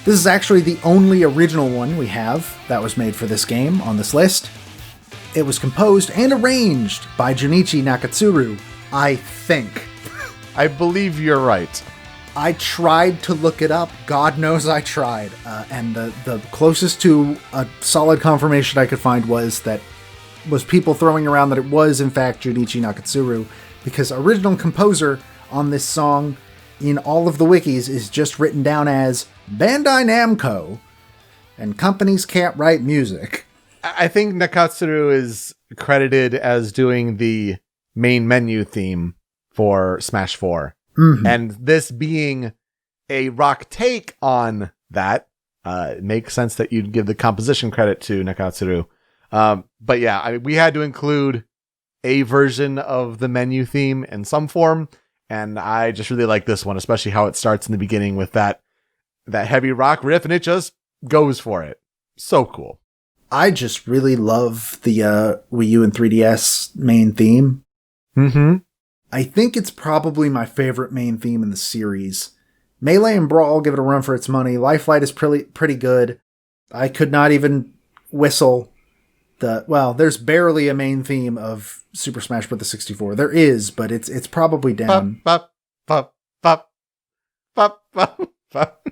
This is actually the only original one we have that was made for this game on this list. It was composed and arranged by Junichi Nakatsuru, I think. I believe you're right. I tried to look it up. God knows I tried. And the closest to a solid confirmation I could find was people throwing around that it was, in fact, Junichi Nakatsuru, because original composer on this song in all of the wikis is just written down as Bandai Namco, and companies can't write music. I think Nakatsuru is credited as doing the main menu theme for Smash 4. Mm-hmm. And this being a rock take on that, it makes sense that you'd give the composition credit to Nakatsuru. But yeah, we had to include a version of the menu theme in some form, and I just really like this one, especially how it starts in the beginning with that heavy rock riff, and it just goes for it. So cool. I just really love the Wii U and 3DS main theme. Mm-hmm. I think it's probably my favorite main theme in the series. Melee and Brawl give it a run for its money. Lifelight is pretty good. I could not even whistle there's barely a main theme of Super Smash Bros. 64. There is, but it's probably down. Bop, bop, bop, bop, bop, bop.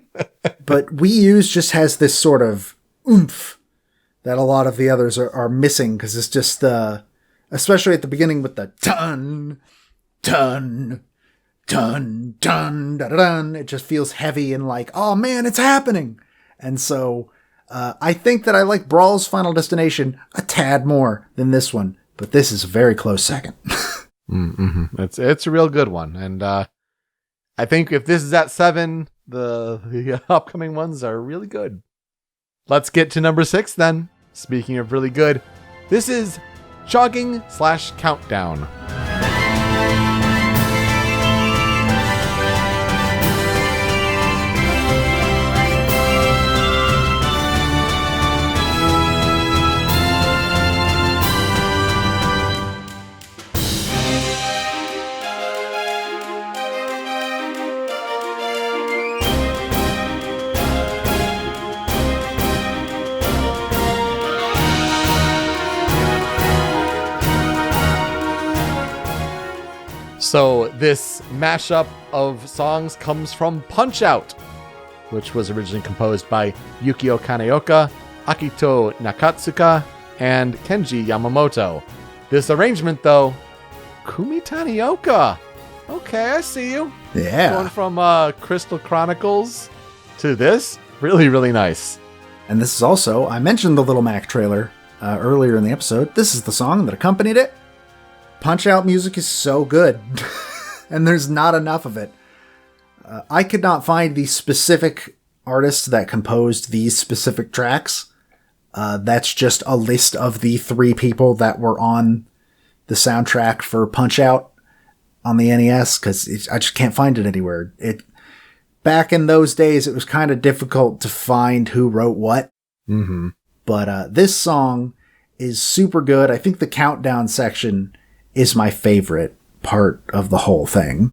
But Wii U's just has this sort of oomph that a lot of the others are missing, because it's just especially at the beginning with the dun, dun, dun, dun, dun, dun. It just feels heavy and like, oh man, it's happening. And so I think that I like Brawl's Final Destination a tad more than this one, but this is a very close second. Mm-hmm. It's a real good one, and I think if this is at 7, the upcoming ones are really good. Let's get to number 6 then. Speaking of really good, this is Jogging/Countdown. So this mashup of songs comes from Punch-Out!, which was originally composed by Yukio Kaneoka, Akito Nakatsuka, and Kenji Yamamoto. This arrangement, though, Kumi Tanioka. Okay, I see you. Yeah. Going from Crystal Chronicles to this. Really, really nice. And this is also, I mentioned the Little Mac trailer earlier in the episode. This is the song that accompanied it. Punch-Out music is so good, and there's not enough of it. I could not find the specific artists that composed these specific tracks. That's just a list of the 3 people that were on the soundtrack for Punch-Out! On the NES, because I just can't find it anywhere. Back in those days, it was kind of difficult to find who wrote what. Mm-hmm. But this song is super good. I think the countdown section is my favorite part of the whole thing.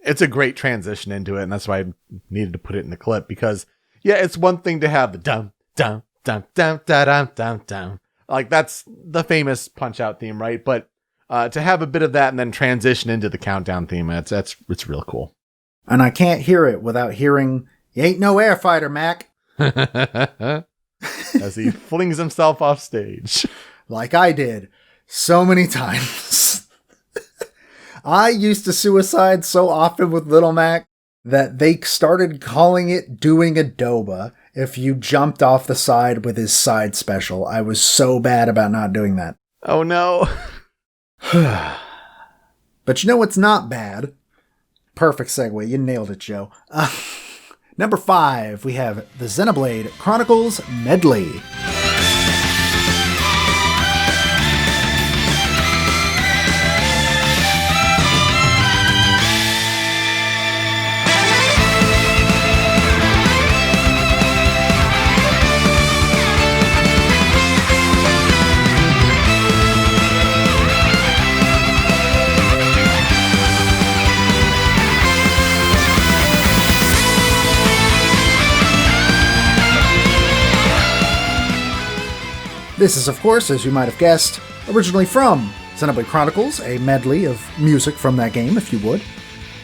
It's a great transition into it, and that's why I needed to put it in the clip, because, yeah, it's one thing to have the dum, dum, dum, dum, da, dum, dum, dum. Like, that's the famous Punch-Out! Theme, right? But to have a bit of that and then transition into the countdown theme, it's real cool. And I can't hear it without hearing, "You ain't no air fighter, Mac." As he flings himself off stage. Like I did so many times. I used to suicide so often with Little Mac that they started calling it doing adoba if you jumped off the side with his side special. I was so bad about not doing that. Oh no. But you know what's not bad? Perfect segue. You nailed it, Joe. Number 5, we have the Xenoblade Chronicles Medley. This is, of course, as you might have guessed, originally from Xenoblade Chronicles, a medley of music from that game, if you would.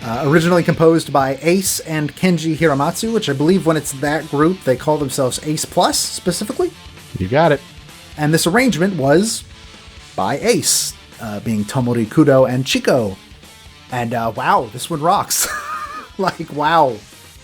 Originally composed by Ace and Kenji Hiramatsu, which I believe when it's that group, they call themselves Ace Plus, specifically. You got it. And this arrangement was by Ace, being Tomori Kudo and Chico. And wow, this one rocks. Like, wow.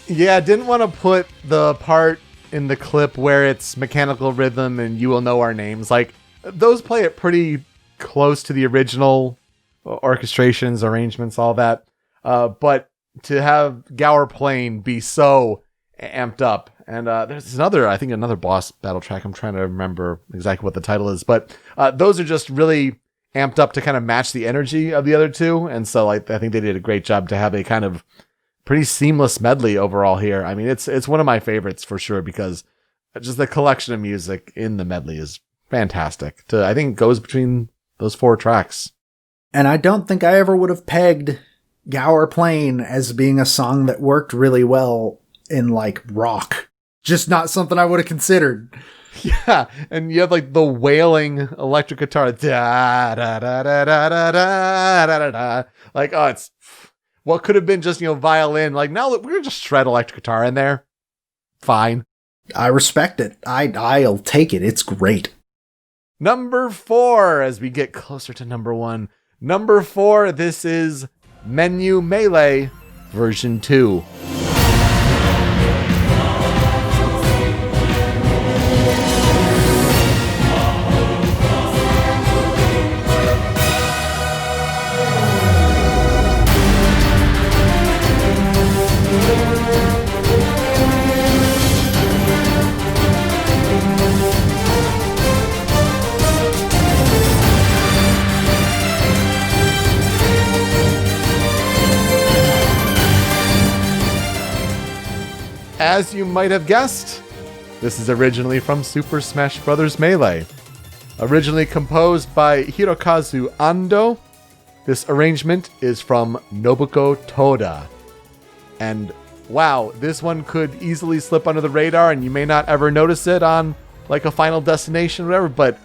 Yeah, I didn't want to put the part in the clip where it's mechanical rhythm and you will know our names. Like, those play it pretty close to the original orchestrations, arrangements, all that. But to have Gower Plain be so amped up. And there's another boss battle track. I'm trying to remember exactly what the title is. But those are just really amped up to kind of match the energy of the other two. And so I think they did a great job to have a kind of pretty seamless medley overall here. I mean, it's one of my favorites for sure because just the collection of music in the medley is fantastic. I think it goes between those 4 tracks. And I don't think I ever would have pegged Gower Plain as being a song that worked really well in like rock. Just not something I would have considered. Yeah, and you have like the wailing electric guitar. Da, da, da, da, da, da, da, da, da. Like, oh, it's what could have been just, violin. Like, now we're going to just shred electric guitar in there. Fine. I respect it. I'll take it. It's great. Number 4, as we get closer to number 1. Number 4, this is Menu Melee version 2. As you might have guessed, this is originally from Super Smash Bros. Melee. Originally composed by Hirokazu Ando, this arrangement is from Nobuko Toda. And wow, this one could easily slip under the radar and you may not ever notice it on like a Final Destination or whatever, but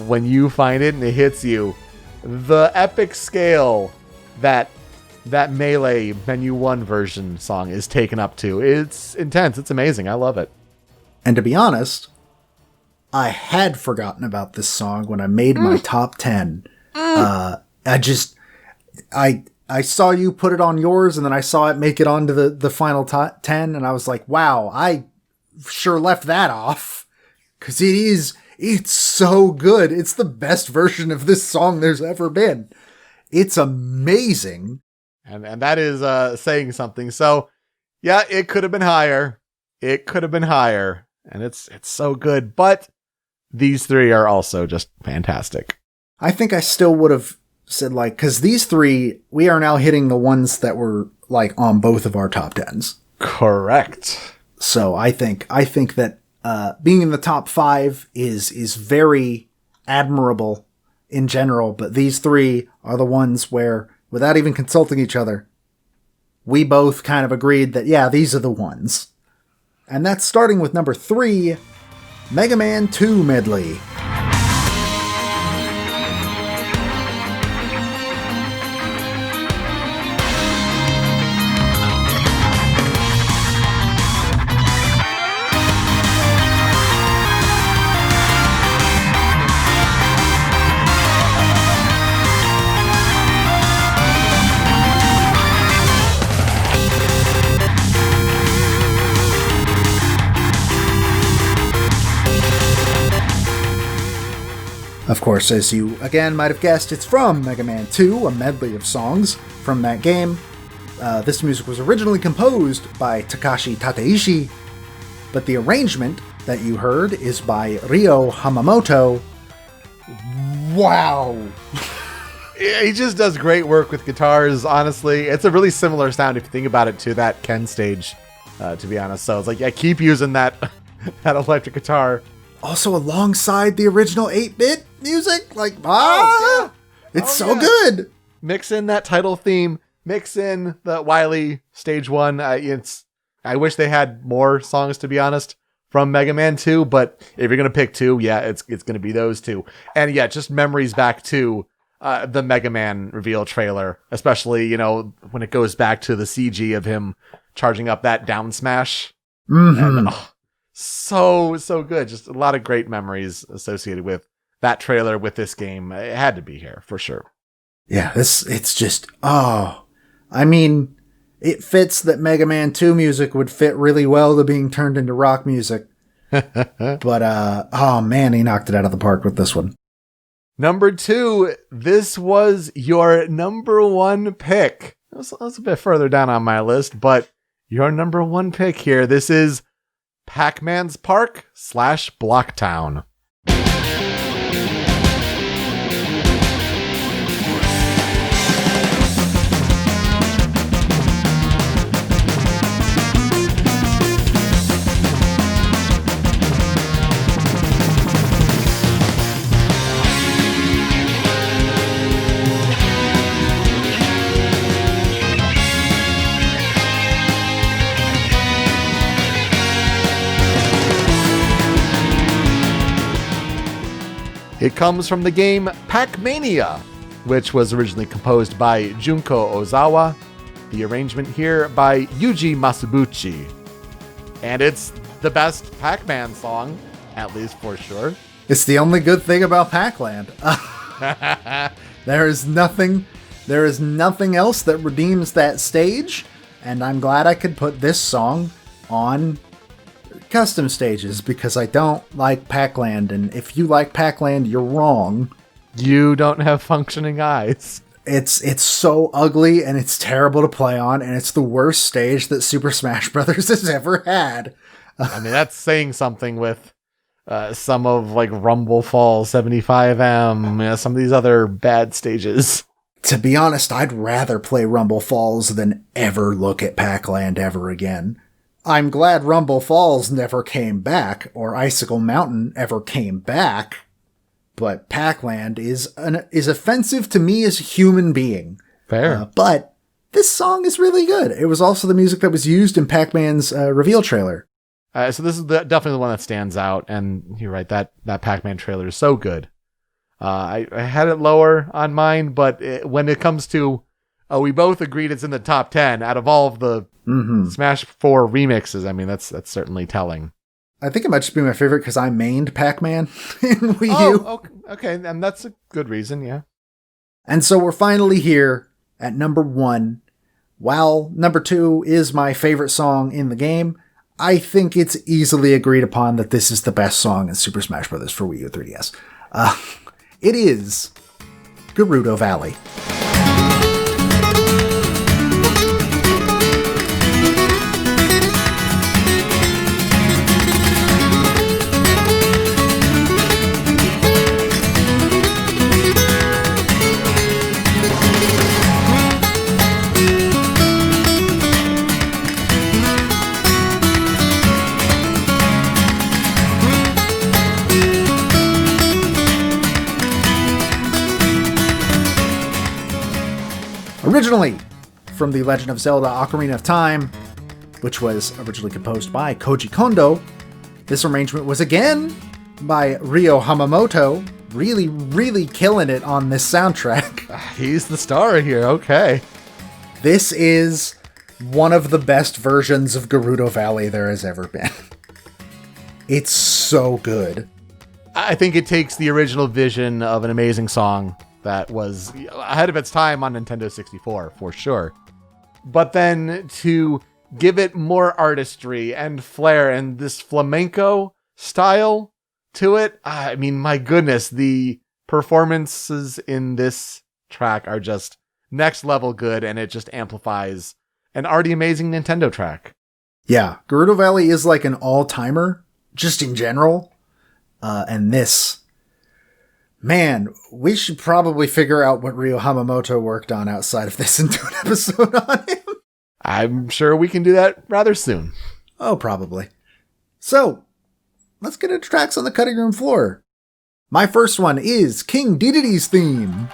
when you find it and it hits you, the epic scale that Melee Menu 1 version song is taken up to. It's intense. It's amazing. I love it. And to be honest, I had forgotten about this song when I made my top 10. I saw you put it on yours and then I saw it make it onto the final 10 and I was like, wow, I sure left that off. Cause it's so good. It's the best version of this song there's ever been. It's amazing. And that is saying something. So, yeah, it could have been higher. It could have been higher. And it's so good. But these 3 are also just fantastic. I think I still would have said, like, because these 3, we are now hitting the ones that were, like, on both of our top 10s. Correct. So I think that being in the top 5 is very admirable in general. But these 3 are the ones where, without even consulting each other, we both kind of agreed that, yeah, these are the ones. And that's starting with number 3, Mega Man 2 Medley. Of course, as you again might have guessed, it's from Mega Man 2, a medley of songs from that game. This music was originally composed by Takashi Tateishi, but the arrangement that you heard is by Ryo Hamamoto. Wow! He just does great work with guitars, honestly. It's a really similar sound if you think about it to that Ken stage, to be honest. So it's like, yeah, keep using that electric guitar. Also alongside the original 8-bit music, it's so good. Mix in that title theme, mix in the Wily stage 1. I wish they had more songs, to be honest, from Mega Man 2, but if you're gonna pick 2, yeah, it's gonna be those 2. And yeah, just memories back to the Mega Man reveal trailer, especially when it goes back to the CG of him charging up that down smash. Mm-hmm. And, so good. Just a lot of great memories associated with that trailer with this game. It had to be here for sure. Yeah, it's just, I mean, it fits that Mega Man 2 music would fit really well to being turned into rock music. But, oh man, he knocked it out of the park with this one. Number 2, this was your number 1 pick. It was a bit further down on my list, but your number 1 pick here. This is Pac-Man's Park / Blocktown. It comes from the game Pac-Mania, which was originally composed by Junko Ozawa. The arrangement here by Yuji Masubuchi. And it's the best Pac-Man song, at least for sure. It's the only good thing about Pac-Land. There is nothing else that redeems that stage, and I'm glad I could put this song on custom stages because I don't like Pac-Land, and if you like Pac-Land, you're wrong. You don't have functioning eyes. It's so ugly and it's terrible to play on, and it's the worst stage that Super Smash Bros. Has ever had. I mean, that's saying something with some of like Rumble Falls 75M, some of these other bad stages. To be honest, I'd rather play Rumble Falls than ever look at Pac-Land ever again. I'm glad Rumble Falls never came back, or Icicle Mountain ever came back, but Pac-Land is offensive to me as a human being. Fair. But this song is really good. It was also the music that was used in Pac-Man's reveal trailer. So this is definitely the one that stands out, and you're right, that Pac-Man trailer is so good. I had it lower on mine, but when it comes to, we both agreed it's in the top 10 out of all of the Smash 4 remixes. I mean, that's certainly telling. I think it might just be my favorite because I mained Pac-Man in Wii U. Oh, okay, and that's a good reason, yeah. And so we're finally here at number 1. While number 2 is my favorite song in the game, I think it's easily agreed upon that this is the best song in Super Smash Bros. For Wii U 3DS. It is Gerudo Valley. Originally from The Legend of Zelda Ocarina of Time, which was originally composed by Koji Kondo, this arrangement was again by Ryo Hamamoto, really, really killing it on this soundtrack. He's the star here, okay. This is one of the best versions of Gerudo Valley there has ever been. It's so good. I think it takes the original vision of an amazing song that was ahead of its time on Nintendo 64, for sure. But then to give it more artistry and flair and this flamenco style to it, I mean, my goodness, the performances in this track are just next level good, and it just amplifies an already amazing Nintendo track. Yeah, Gerudo Valley is like an all-timer, just in general. And this, man, we should probably figure out what Ryo Hamamoto worked on outside of this and do an episode on him. I'm sure we can do that rather soon. Oh, probably. So, let's get into tracks on the cutting room floor. My first one is King Dedede's theme.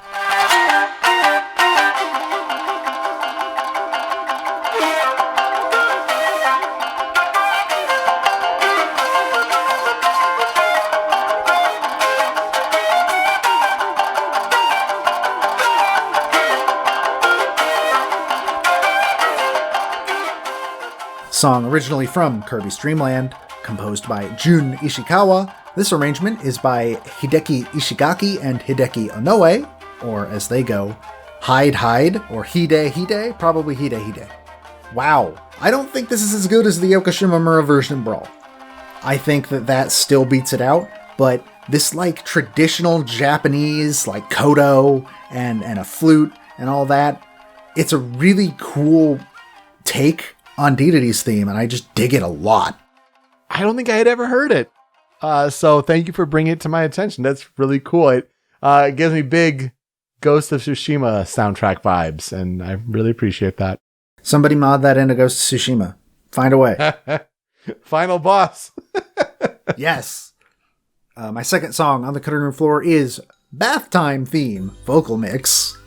Song originally from Kirby's Dream Land, composed by Jun Ishikawa. This arrangement is by Hideki Ishigaki and Hideki Onoe, or as they go, Hide Hide, or Hide Hide, probably Hide Hide. Wow, I don't think this is as good as the Yokoshimamura version in Brawl. I think that still beats it out, but this like traditional Japanese, like koto and a flute and all that, it's a really cool take on Dedede's theme, and I just dig it a lot. I don't think I had ever heard it. So thank you for bringing it to my attention. That's really cool. It gives me big Ghost of Tsushima soundtrack vibes, and I really appreciate that. Somebody mod that into Ghost of Tsushima. Find a way. Final boss. Yes. My second song on the cutting room floor is Bath Time Theme Vocal Mix.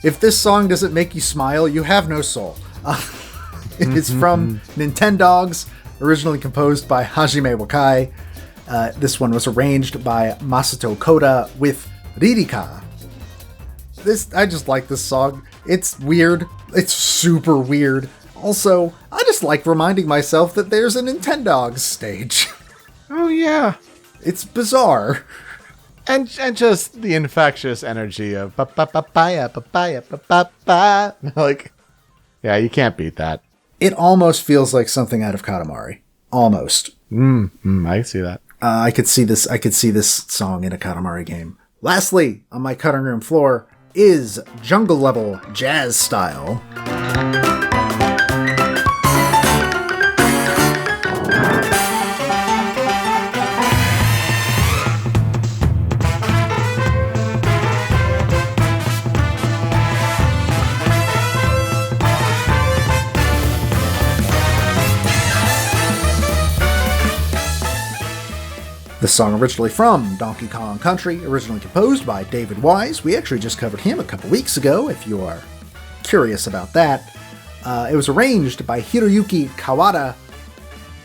If this song doesn't make you smile, you have no soul. It is from Nintendogs, originally composed by Hajime Wakai. This one was arranged by Masato Koda with Ririka. I just like this song. It's weird. It's super weird. Also, I just like reminding myself that there's a Nintendogs stage. Oh yeah. It's bizarre. And just the infectious energy of papaya, papaya, papaya. Like, yeah, you can't beat that. It almost feels like something out of Katamari. Almost. I see that. I could see this song in a Katamari game. Lastly, on my cutting room floor is jungle level jazz style. The song originally from Donkey Kong Country, originally composed by David Wise. We actually just covered him a couple weeks ago, if you are curious about that. It was arranged by Hiroyuki Kawada.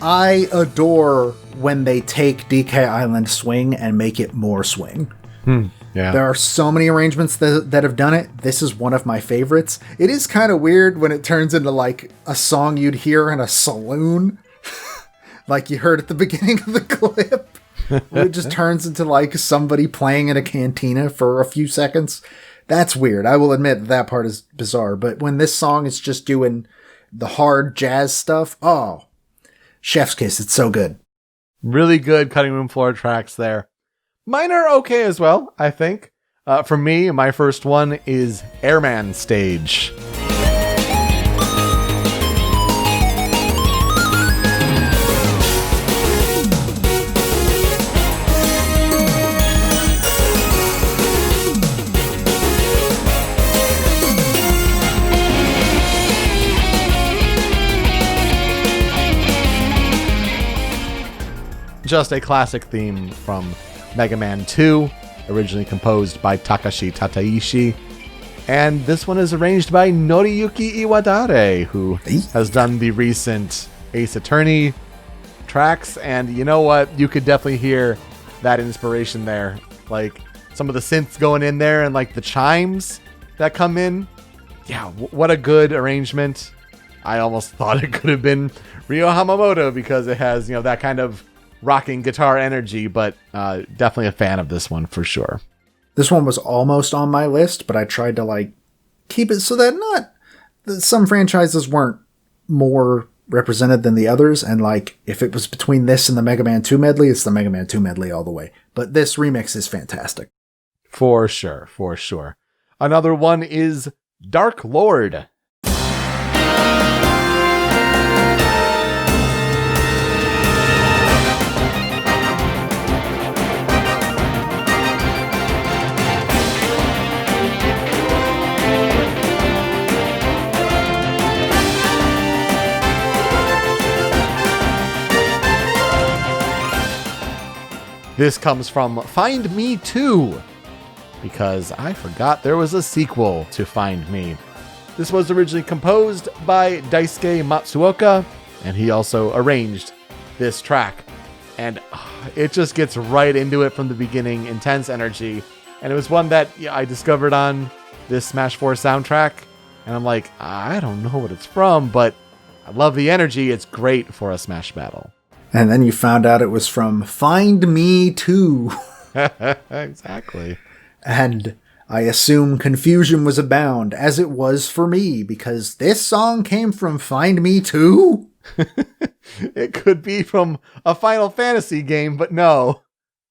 I adore when they take DK Island Swing and make it more swing. Yeah. There are so many arrangements that have done it. This is one of my favorites. It is kind of weird when it turns into like a song you'd hear in a saloon, like you heard at the beginning of the clip. It just turns into like somebody playing in a cantina for a few seconds. That's weird. I will admit that part is bizarre. But when this song is just doing the hard jazz stuff, oh, chef's kiss. It's so good. Really good cutting room floor tracks there. Mine are okay as well, I think. For me, my first one is Airman Stage. Just a classic theme from Mega Man 2, originally composed by Takashi Tataishi. And this one is arranged by Noriyuki Iwadare, who has done the recent Ace Attorney tracks. And you know what? You could definitely hear that inspiration there. Like some of the synths going in there and like the chimes that come in. Yeah, what a good arrangement. I almost thought it could have been Ryo Hamamoto because it has, that kind of rocking guitar energy, but definitely a fan of this one for sure. This one was almost on my list, but I tried to keep it so that some franchises weren't more represented than the others, and if it was between this and the Mega Man 2 medley, it's the Mega Man 2 medley all the way. But this remix is fantastic. For sure. Another one is Dark Lord. This comes from Find Me 2, because I forgot there was a sequel to Find Me. This was originally composed by Daisuke Matsuoka, and he also arranged this track. And it just gets right into it from the beginning, intense energy. And it was one that I discovered on this Smash 4 soundtrack, and I'm like, I don't know what it's from, but I love the energy. It's great for a Smash battle. And then you found out it was from Find Me 2. Exactly. And I assume confusion was abound, as it was for me, because this song came from Find Me 2? It could be from a Final Fantasy game, but no.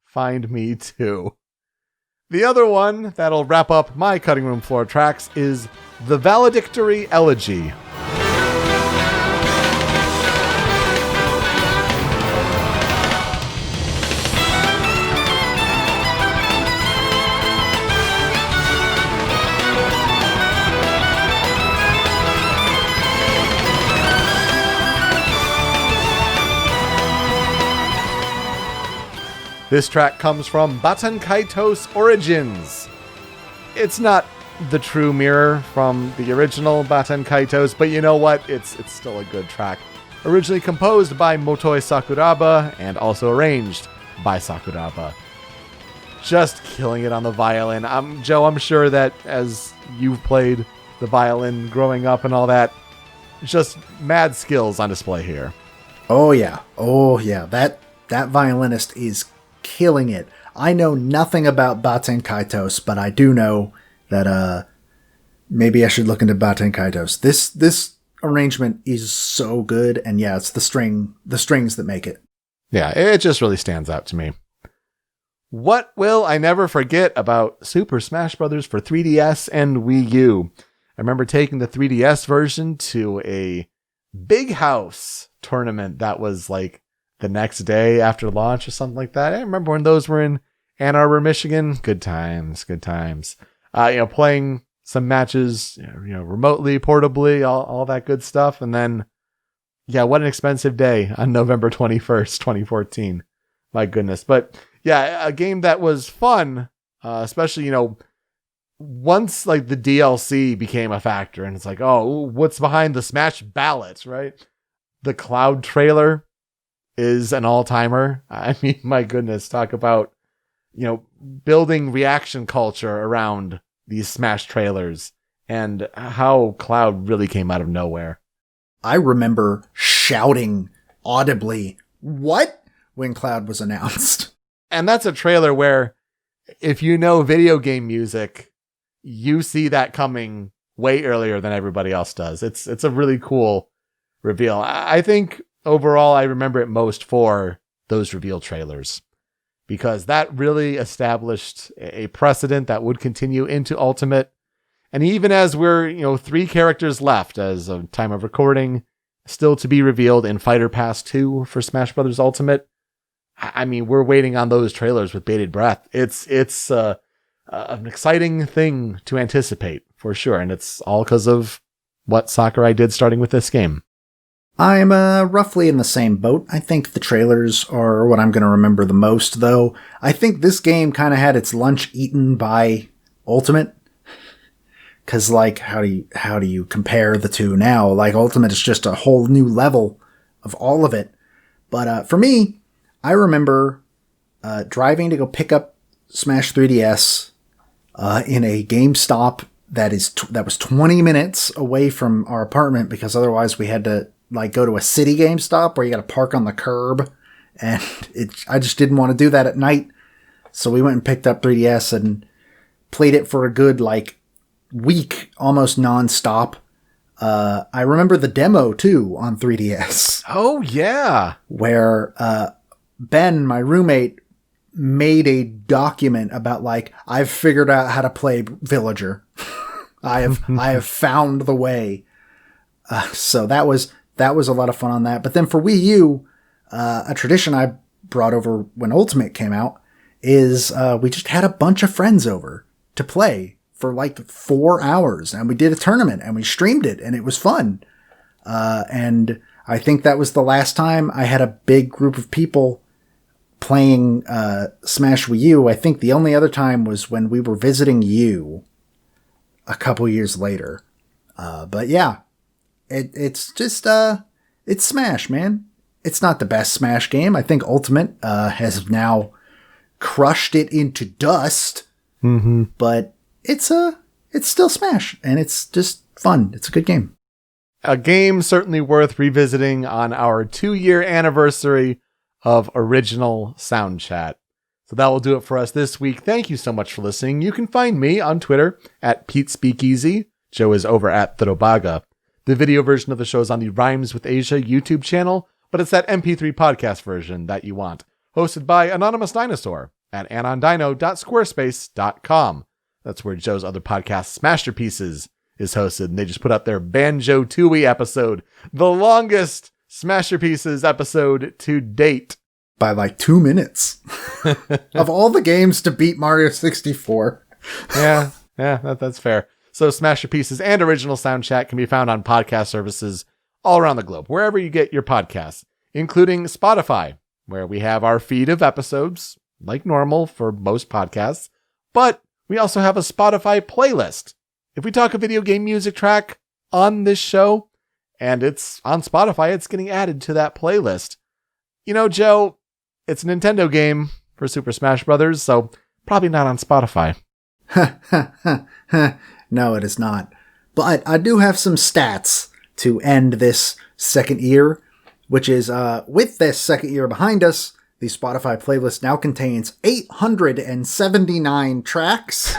Find Me 2. The other one that'll wrap up my cutting room floor tracks is The Valedictory Elegy. This track comes from Baten Kaitos Origins. It's not the true mirror from the original Baten Kaitos, but you know what? It's still a good track. Originally composed by Motoi Sakuraba and also arranged by Sakuraba. Just killing it on the violin. Joe, I'm sure that as you've played the violin growing up and all that, just mad skills on display here. Oh yeah. That violinist is killing it. I know nothing about Baten Kaitos, but I do know that maybe I should look into Baten Kaitos. This arrangement is so good, and yeah, it's the strings that make it. Yeah, it just really stands out to me. What will I never forget about Super Smash Bros. For 3DS and Wii U? I remember taking the 3DS version to a Big House tournament that was the next day after launch or something like that. I remember when those were in Ann Arbor, Michigan. Good times. Playing some matches, remotely, portably, all that good stuff. And then, yeah, what an expensive day on November 21st, 2014. My goodness. But yeah, a game that was fun, especially, once the DLC became a factor and it's what's behind the Smash ballot, right? The Cloud trailer is an all-timer. I mean, my goodness, talk about, building reaction culture around these Smash trailers and how Cloud really came out of nowhere. I remember shouting audibly, "What?" when Cloud was announced. And that's a trailer where if you know video game music, you see that coming way earlier than everybody else does. It's a really cool reveal. I think overall, I remember it most for those reveal trailers, because that really established a precedent that would continue into Ultimate. And even as we're, 3 characters left as of time of recording, still to be revealed in Fighter Pass 2 for Smash Bros. Ultimate. I mean, we're waiting on those trailers with bated breath. It's an exciting thing to anticipate for sure. And it's all because of what Sakurai did starting with this game. I'm roughly in the same boat. I think the trailers are what I'm going to remember the most, though. I think this game kind of had its lunch eaten by Ultimate. Because, how do you compare the two now? Ultimate is just a whole new level of all of it. But for me, I remember driving to go pick up Smash 3DS in a GameStop that was 20 minutes away from our apartment, because otherwise we had to like go to a city GameStop where you got to park on the curb, and I just didn't want to do that at night. So we went and picked up 3DS and played it for a good like week, almost nonstop. I remember the demo too on 3DS. Oh yeah. Where Ben, my roommate, made a document about like, I've figured out how to play Villager. I have found the way. So that was a lot of fun on that. But then for Wii U, a tradition I brought over when Ultimate came out is we just had a bunch of friends over to play for like 4 hours, and we did a tournament and we streamed it, and it was fun. And I think that was the last time I had a big group of people playing Smash Wii U. I think the only other time was when we were visiting you a couple years later. But yeah, it's just, it's Smash, man. It's not the best Smash game. I think Ultimate has now crushed it into dust. Mm-hmm. But it's still Smash, and it's just fun. It's a good game. A game certainly worth revisiting on our 2-year anniversary of original Soundchat. So that will do it for us this week. Thank you so much for listening. You can find me on Twitter at PeteSpeakeasy. Joe is over at Thirobaga. The video version of the show is on the Rhymes with Asia YouTube channel, but it's that MP3 podcast version that you want. Hosted by Anonymous Dinosaur at anondino.squarespace.com. That's where Joe's other podcast, Smasherpieces, is hosted. And they just put up their Banjo-Tooie episode, the longest Smasherpieces episode to date. By like 2 minutes. Of all the games to beat Mario 64. Yeah, that's fair. So Smasherpieces and original Soundchat can be found on podcast services all around the globe, wherever you get your podcasts, including Spotify, where we have our feed of episodes, like normal for most podcasts, but we also have a Spotify playlist. If we talk a video game music track on this show, and it's on Spotify, it's getting added to that playlist. You know, Joe, it's a Nintendo game for Super Smash Bros., so probably not on Spotify. No, it is not. But I do have some stats to end this second year, which is, with this second year behind us, the Spotify playlist now contains 879 tracks,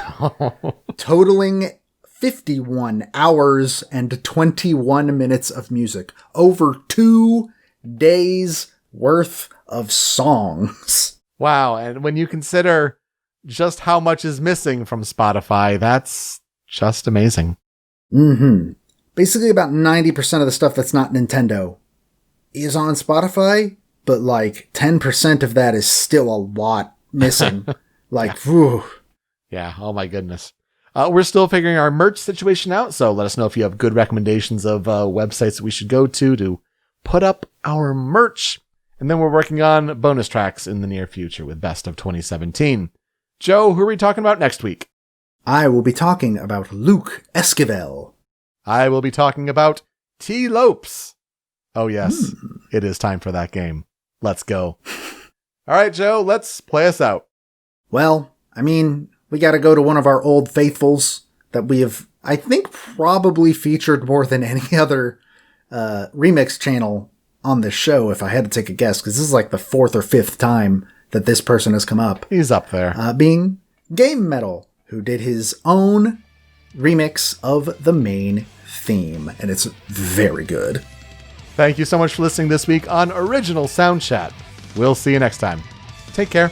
totaling 51 hours and 21 minutes of music. Over 2 days worth of songs. Wow, and when you consider just how much is missing from Spotify, that's just amazing. Mm-hmm. Basically about 90% of the stuff that's not Nintendo is on Spotify, but like 10% of that is still a lot missing. Like, whew. Yeah, oh my goodness. We're still figuring our merch situation out, so let us know if you have good recommendations of websites that we should go to put up our merch. And then we're working on bonus tracks in the near future with Best of 2017. Joe, who are we talking about next week? I will be talking about Luke Esquivel. I will be talking about T-Lopes. Oh yes, It is time for that game. Let's go. All right, Joe, let's play us out. Well, I mean, we got to go to one of our old faithfuls that we have, I think, probably featured more than any other remix channel on this show, if I had to take a guess, because this is like the 4th or 5th time that this person has come up. He's up there. Being Game Metal, who did his own remix of the main theme, and it's very good. Thank you so much for listening this week on Original Soundchat. We'll see you next time. Take care.